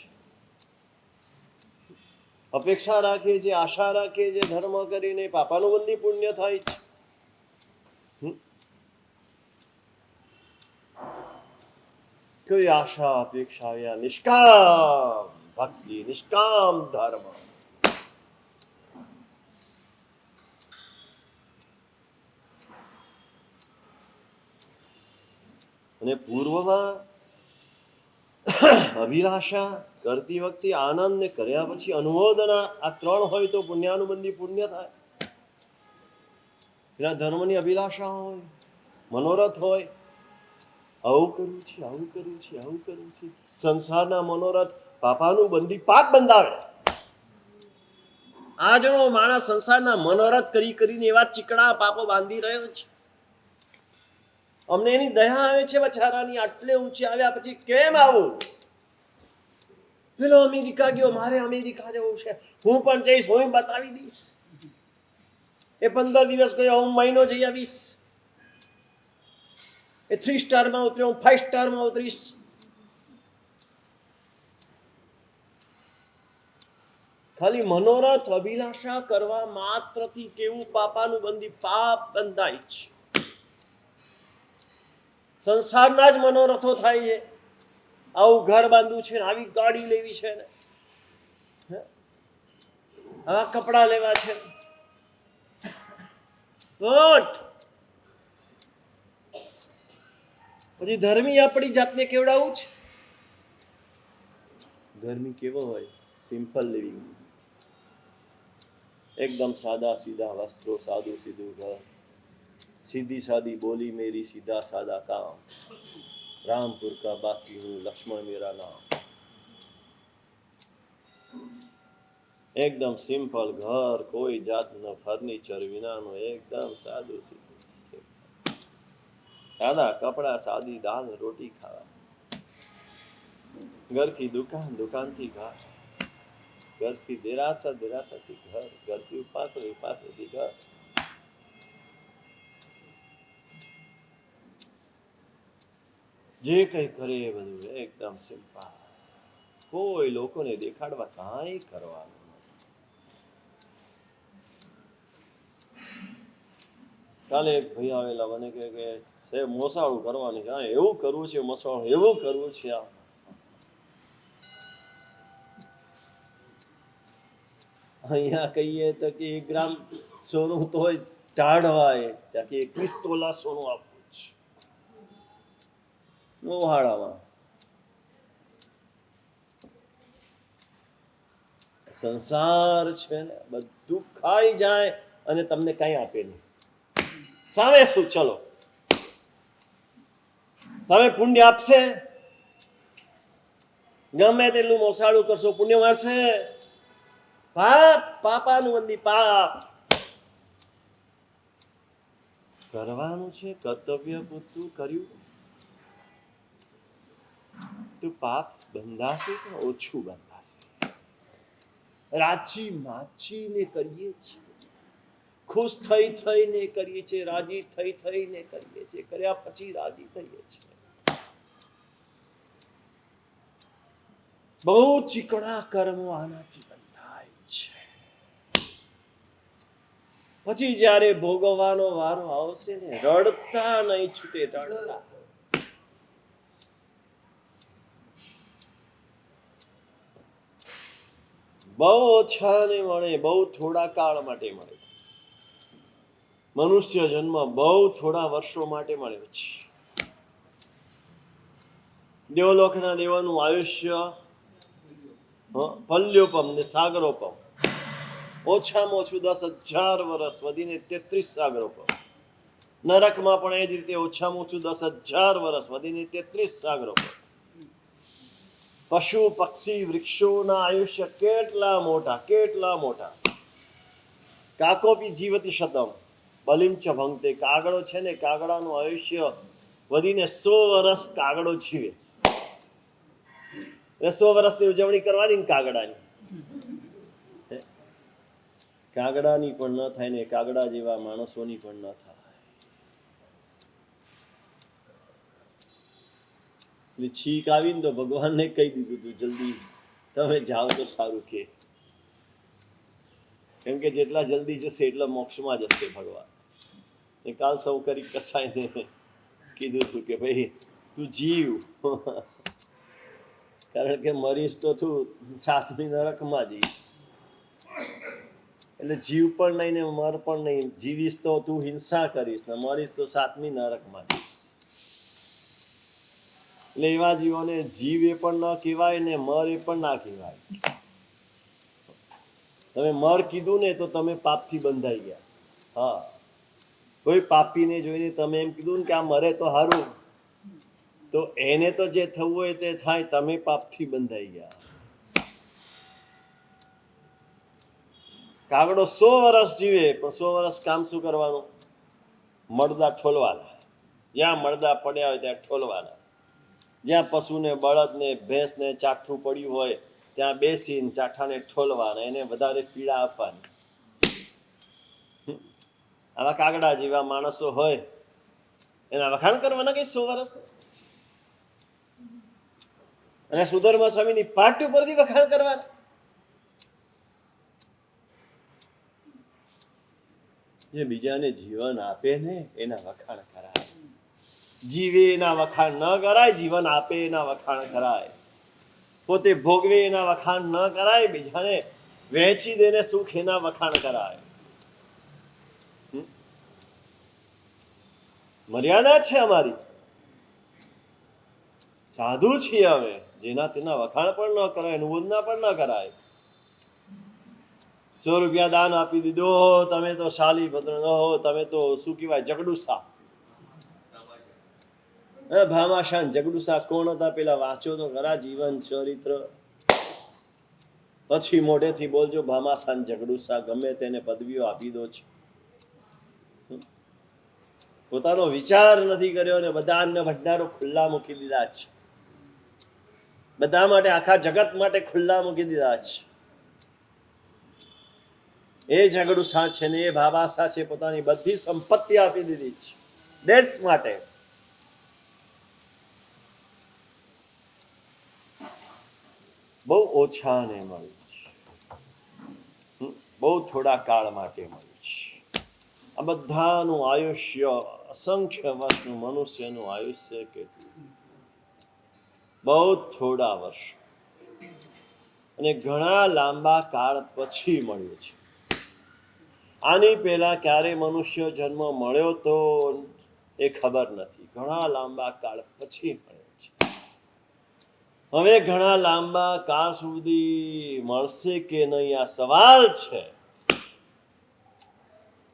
અપેક્ષા રાખીએ છીએ, આશા રાખીએ છીએ, ધર્મ કરીને પાપાનુબંધી પુણ્ય થાય છે. કોઈ આશા અપેક્ષા આવ્યા, નિષ્કામ ભક્તિ, નિષ્કામ ધર્મ. અને પૂર્વમાં અભિલાષા કરતી વખતે આનંદ ને કર્યા પછી અનુમોદના, આ ત્રણ હોય તો પુણ્યાનુબંધી પુણ્ય થાય. એના ધર્મની અભિલાષા હોય, મનોરથ હોય, આવું કરવું છે, આવું કરવું છે, આવું કરવું છે. સંસારના મનોરથ પાપાનુબંધી પાપ બંધાવે. આજનો માણસ સંસારના મનોરથ કરીને એવા ચીકણા પાપો બાંધી રહ્યો છે. અમને એની દયા આવે છે બચારાની. આટલે ઊંચે આવ્યા પછી કેમ આવું? પેલો અમેરિકા ગયો, મારે અમેરિકા જવું છે, હું પણ જઈશ, હું બતાવી દઈશ. એ 15 દિવસ ગયો, હું મહિનો જઈ આવીશ. એ 3 સ્ટારમાં ઉતર્યો, હું 5 સ્ટારમાં ઉતરીશ. ખાલી મનોરથ અભિલાષા કરવા માત્રથી કેવું પાપાનુબંધી પાપ બંધાય છે. સંસારના જ મનોરથો થાય છે. આવું ઘર બાંધવું છે ને, આવી ગાડી લેવી છે ને, આવા કપડા લેવા છે. પછી ધર્મી આપણી જાતને કેવડાવું છે. ધર્મી કેવો હોય? સિમ્પલ લિવિંગ, એકદમ સાદા સીધા વસ્ત્રો, સાદું સીધું ઘર, सीधी सादी बोली मेरी, सीधा सादा काम, रामपुर का बासी हूँ, लक्ष्मण मेरा नाम. એકદમ સિમ્પલ ઘર, કોઈ જાતનો ફર્નિચર વિનાનો, એકદમ સાદું સીધું, સાદા કપડા, સાદી દાલ રોટી ખાવા. ઘરથી દુકાન, દુકાનથી ઘર, ઘરથી દેરાસર, દેરાસરથી ઘર, ઘરથી ઉપાસર, ઉપાસરથી ઘર. જે કંઈ કરે એ બધું એકદમ સિમ્પલ. કોઈ લોકોને દેખાડવા કાંઈ કરવાનું. કાલે એક ભાઈ આવેલા, મને કે સાહેબ મોસાળું કરવાની છે. હા, એવું કરવું છે મોસાળું, એવું કરવું છે. અહીંયા કહીએ તો કે 1 ગ્રામ સોનું તો હોય ટાઢવાય, ત્યાં કે 21 તોલા સોનું આપવું છે મોહાળામાં. સંસાર છે ને, બધું ખાઈ જાય અને તમને કઈ આપે નહીં. સામે શું? ચલો, સામે પુણ્ય આપશે? ગમે તેટલું મોસાળું કરશો, પુણ્ય મળશે? પાપ, પાપાનું બંદી પાપ. કરવાનું છે કર્તવ્ય પૂરતું કર્યું તો પાપ બંધાશે પણ ઓછું બંધાશે. રાજી માચીને કરીએ છીએ, ખુશ થઈ થઈને કરીએ છીએ, રાજી થઈ થઈને કરીએ છીએ, કર્યા પછી રાજી થઈએ છીએ. બહુ ચીકણા કર્મો આનાથી બંધાય છે. પછી જ્યારે ભોગવવાનો વારો આવશે ને, રડતા નહીં છૂટે, રડતા. બહુ ઓછા ને મળે, બહુ થોડા કાળ માટે મળે. મનુષ્ય જન્મ બહુ થોડા વર્ષો માટે મળ્યો છે. દેવલોકના દેવાનું આયુષ્ય પલ્યોપમ ને સાગરોપમ, ઓછામાં ઓછું 10,000 વર્ષ, વધીને 33 સાગરોપમ. નરકમાં પણ એ જ રીતે ઓછામાં ઓછું 10,000 વર્ષ, વધીને 33 સાગરોપમ. પશુ પક્ષી વૃક્ષોના આયુષ્ય કેટલા મોટા, કેટલા મોટા. કાકોપી જીવતી શતમ બલિમ ચ ભંગતે. કાગડો છે ને, કાગડાનું આયુષ્ય વધીને 100 વર્ષ કાગડો જીવે. 100 વર્ષની ઉજવણી કરવાની ને કાગડાની. કાગડાની પણ ન થાય ને કાગડા જેવા માણસોની પણ ન થાય. એટલે છીક આવીને તો ભગવાનને કહી દીધું તું જલ્દી તમે જાઓ તો સારું. કેમ કે જેટલા જલ્દી જશે એટલા મોક્ષમાં જશે ભગવાન. કાલ સૌ કરી કસાઈને કીધું હતું કે ભાઈ તું જીવ, કારણ કે મરીશ તો તું 7મી નરકમાં જઈશ. એટલે જીવ પણ નહીં ને મર પણ નહીં. જીવીશ તો તું હિંસા કરીશ ને મરીશ તો 7મી નરકમાં જઈશ. એટલે એવા જીવોને જીવ એ પણ ન કહેવાય ને મર એ પણ ના કહેવાય. તમે મર કીધું ને તો તમે પાપથી બંધાઈ ગયા. હા, કોઈ પાપીને જોઈને તમે એમ કીધું ને કે આ મરે તો સારું, તો એને તો જે થવું હોય તે થાય, તમે પાપથી બંધાઈ ગયા. કાગડો 100 વર્ષ જીવે પણ 100 વર્ષ કામ શું કરવાનું? મળદા ઠોલવાના. જ્યાં મળદા પડ્યા હોય ત્યાં ઠોલવાના. જ્યાં પશુને બળદને ભેંસને ચાઠું પડ્યું હોય ત્યાં બેસીને ચાઠાને ઠોલવાના, એને વધારે પીડા આપવાની. આવા કાગડા જેવા માણસો હોય એના વખાણ કરવાના કઈ 100 વર્ષ. અને સુધર્મા સ્વામીની પાઠ ઉપરથી વખાણ કરવાના. જે બીજાને જીવન આપે ને એના વખાણ કરાય. જીવે એના વખાણ ન કરાય, જીવન આપે એના વખાણ કરાય. પોતે ભોગવે એના વખાણ ન કરાય, બીજાને વહેંચી દેને સુખ એના વખાણ કરાય. મર્યાદા છે અમારી. સાધુ છીએ અમે, જેના તેના વખાણ પણ ન કરાય, અનુમોદના પણ ન કરાય. 100 રૂપિયા દાન આપી દીધો, તમે તો શાલી ભદ્ર, તમે તો શું કહેવાય, જગડુસા. ભામાશાન જગડુસા કોણ હતા પેલા વાંચો તો ખરા જીવન ચરિત્ર. પછી મોઢેથી બોલજો ભામાશાન જગડુસા, ગમે તેને પદવીઓ આપી દો છે. પોતાનો વિચાર નથી કર્યો અને બધા અન્ન ભંડારો ખુલ્લા મૂકી દીધા છે. બધા માટે, આખા જગત માટે ખુલ્લા મૂકી દીધા છે. એ ઝઘડુસા છે ને એ ભામાશા છે, પોતાની બધી સંપત્તિ આપી દીધી છે દેશ માટે. બહુ ઓછાને મળ્યું છે, બહુ થોડા કાળ માટે મળ્યું છે. આ બધાનું આયુષ્ય અસંખ્ય વર્ષનું, મનુષ્યનું આયુષ્ય કેટલું, બહુ થોડા વર્ષ અને ઘણા લાંબા કાળ પછી મળ્યું છે. આની પહેલા ક્યારે મનુષ્ય જન્મ મળ્યો તો એ ખબર નથી, ઘણા લાંબા કાળ પછી મળ્યો છે. હવે ઘણા લાંબા કાળ સુધી મળશે કે નહીં આ સવાલ છે.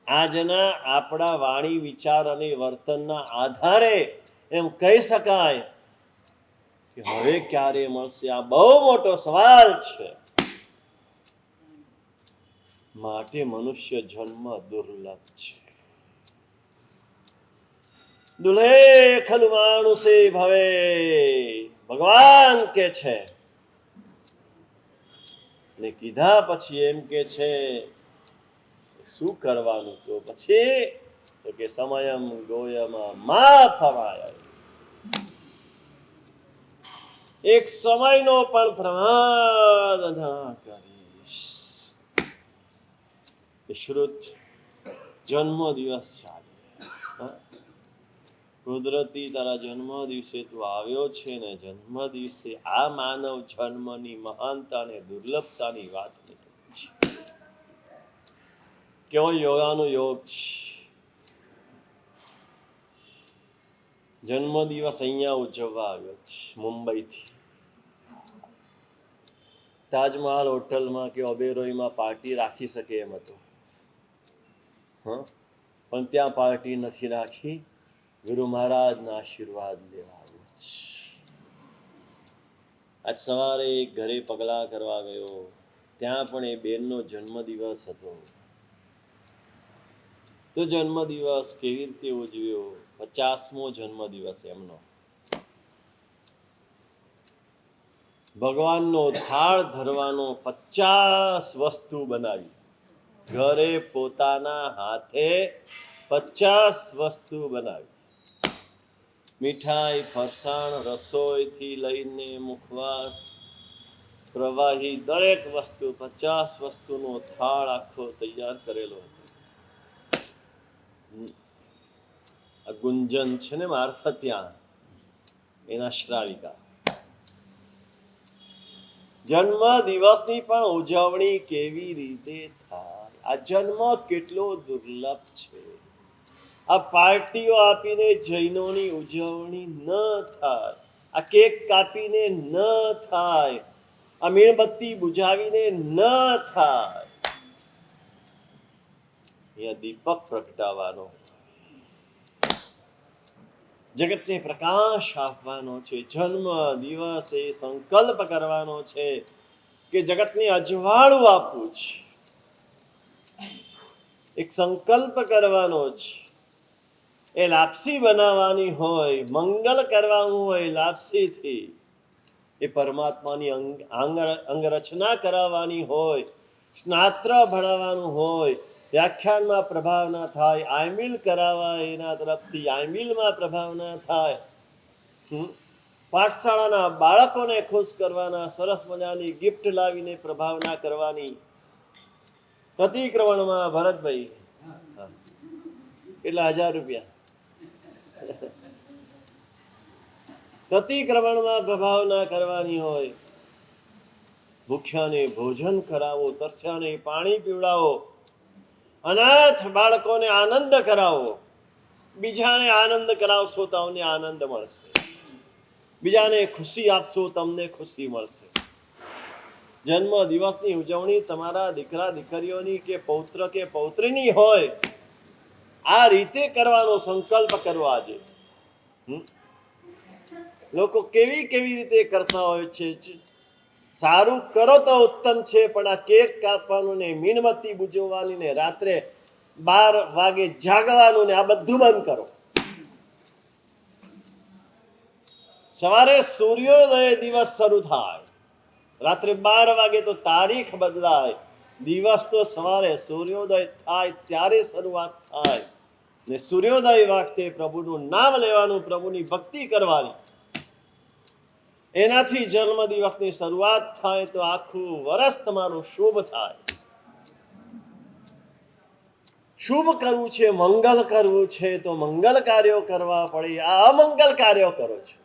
આજના આપણા વાણી, વિચાર અને વર્તનના આધારે એમ કહી શકાય કે હવે ક્યારે મળશે, આ બહુ મોટો સવાલ છે. માટે મનુષ્ય જન્મ દુર્લભ છે. દુલ્હે ખલુ માનુષે ભવે, ભગવાન કે છે. ને કીધા પછી એમ કે છે શું કરવાનું, તો પછી તો કે સમયમ ગોયમાં મા ફવાય, એક સમયનો પણ પ્રમાદ ના કરીશ. શ્રુત જન્મ દિવસ છે આજે, કુદરતી તારા જન્મ દિવસે તું આવ્યો છે ને જન્મ દિવસે આ માનવ જન્મની મહાનતા અને દુર્લભતાની વાત નીકળી છે. કેવો યોગાનો યોગ છે. જન્મ દિવસ અહીંયા ઉજવવા આવ્યો છે મુંબઈથી. તાજમહાલ હોટલમાં કે ઓબેરોયમાં પાર્ટી રાખી શકે એમ હતો, પણ ત્યાં પાર્ટી નથી રાખી, ગુરુ મહારાજના આશીર્વાદ લેવા આવ્યો છે. આજ સવારે એક ઘરે પગલા કરવા ગયો, ત્યાં પણ એ બેનનો જન્મદિવસ હતો. તો જન્મદિવસ કેવી રીતે ઉજવ્યો? 50મો જન્મદિવસ એમનો. ભગવાનનો થાળ ધરવાનો 50 વસ્તુ બનાવી, ઘરે પોતાના હાથે 50 વસ્તુ બનાવી. મીઠાઈ, ફરસાણ, રસોઈથી લઈને મુખવાસ, પ્રવાહી, દરેક વસ્તુ 50 વસ્તુનો થાળ આખો તૈયાર કરેલો હતો. આ ગુંજન છે ને મારફતિયા, એના શ્રાવિકા. જન્મ દિવસની પણ ઉજવણી કેવી રીતે થાય? આ જન્મ કેટલો દુર્લભ છે. આ પાર્ટીઓ આપીને જૈનોની ઉજવણી ન થાય, આ કેક કાપીને ન થાય, આ મીણબત્તી બુજાવીને ન થાય. અહીંયા દીપક પ્રગટાવવાનો, જગતને પ્રકાશ આપવાનો છે. જન્મ દિવસે સંકલ્પ કરવાનો છે કે જગતને અજવાળું આપવું છે. એક સંકલ્પ કરવાનો છે. એ લાપસી બનાવવાની હોય, મંગલ કરવાનું હોય લાપસીથી, એ પરમાત્માની અંગરચના કરાવવાની હોય, સ્નાત્ર ભણાવવાનું હોય, વ્યાખ્યાનમાં પ્રભાવ ના થાય, આઈમિલ કરાવાય એના તરફથી આઈમિલમાં પ્રભાવ ના થાય, પાઠશાળાના બાળકોને ખુશ કરવાના, સરસ મજાની ગિફ્ટ લાવીને પ્રભાવ ના કરવાની. પ્રતિક્રમણમાં ભરતભાઈ કેટલા 1000 રૂપિયા અતિક્રમણમાં પ્રભાવ ના કરવાની હોય. ભૂખ્યાને ભોજન કરાવો, તરસ્યાને પાણી પીવડાવો, અનાથ બાળકોને આનંદ કરાવો. બીજાને આનંદ કરાવશો તો તમને આનંદ મળશે, બીજાને ખુશી આપશો તમને ખુશી મળશે. જન્મ દિવસની ઉજવણી તમારા દીકરા દીકરીઓની કે પૌત્ર કે પૌત્રીની હોય, આ રીતે કરવાનો સંકલ્પ કરવો. આજે લોકો કેવી કેવી રીતે કરતા હોય છે. સારું કરો તો ઉત્તમ છે, પણ આ કેક કાપવાનું ને મીણબત્તી બુજવવાની ને રાત્રે 12 વાગે જાગવાનું ને આ બધું બંધ કરો. સવારે સૂર્યોદય દિવસ શરૂ થાય, રાત્રે 12 વાગે તો તારીખ બદલાય. દિવસ તો સવારે સૂર્યોદય થાય ત્યારે શરૂઆત થાય ને સૂર્યોદય વખતે પ્રભુનું નામ લેવાનું, પ્રભુની ભક્તિ કરવાની. એનાથી જન્મ દિવસની શરૂઆત થાય તો આખું વર્ષ તમારું શુભ થાય. શુભ કરવું છે, મંગલ કરવું છે તો મંગલ કાર્યો કરવા પડે. આ અમંગલ કાર્યો કરો છો.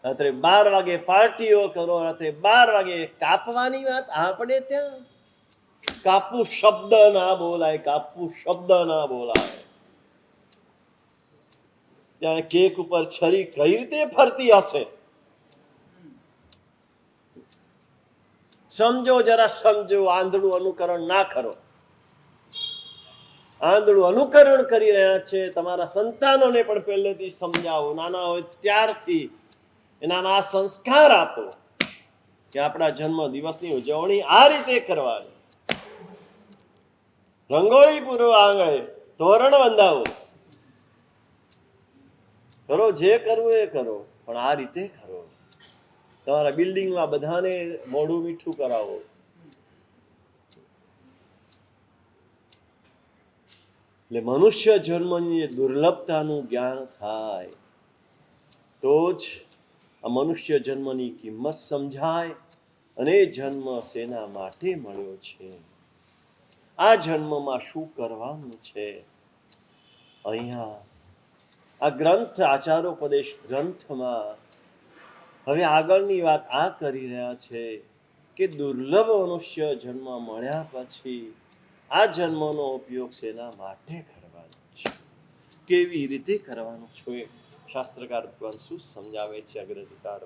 રાત્રે 12 વાગે પાર્ટીઓ કરો, રાત્રે 12 વાગે કાપવાની વાત. આપણે ત્યાં કાપવું શબ્દ ના બોલાય, કાપવું શબ્દ ના બોલાય. ત્યાં કેક ઉપર છરી કઈ રીતે ફરતી હશે સમજો, જરા સમજો. આંધળું અનુકરણ ના કરો. આંધળું અનુકરણ કરી રહ્યા છે. તમારા સંતાનોને પણ પહેલેથી સમજાવો, નાના હોય ત્યારથી એનામાં આ સંસ્કાર આપો કે આપણા જન્મ દિવસની ઉજવણી આ રીતે કરવાની. રંગોળી પૂરો આંગણે, તોરણ બંધાવો, કરો જે કરવું એ કરો, પણ આ રીતે કરો. તમારા બિલ્ડિંગમાં બધાને મોઢું મીઠું કરાવો. એટલે મનુષ્ય જન્મની દુર્લભતાનું જ્ઞાન થાય તો જ આ મનુષ્ય જન્મની કિંમત સમજાય. અને જન્મ શેના માટે મળ્યો છે, આ જન્મમાં શું કરવાનું છે. અહીંયા આ ગ્રંથ, આચારોપદેશ ગ્રંથમાં હવે આગળની વાત આ કરી રહ્યા છે કે દુર્લભ મનુષ્ય જન્મ મળ્યા પછી આ જન્મનો ઉપયોગ શેના માટે કરવાનો છે, કેવી રીતે કરવાનો છે. શાસ્ત્રકાર શું સમજાવે છે અગ્રધિકાર.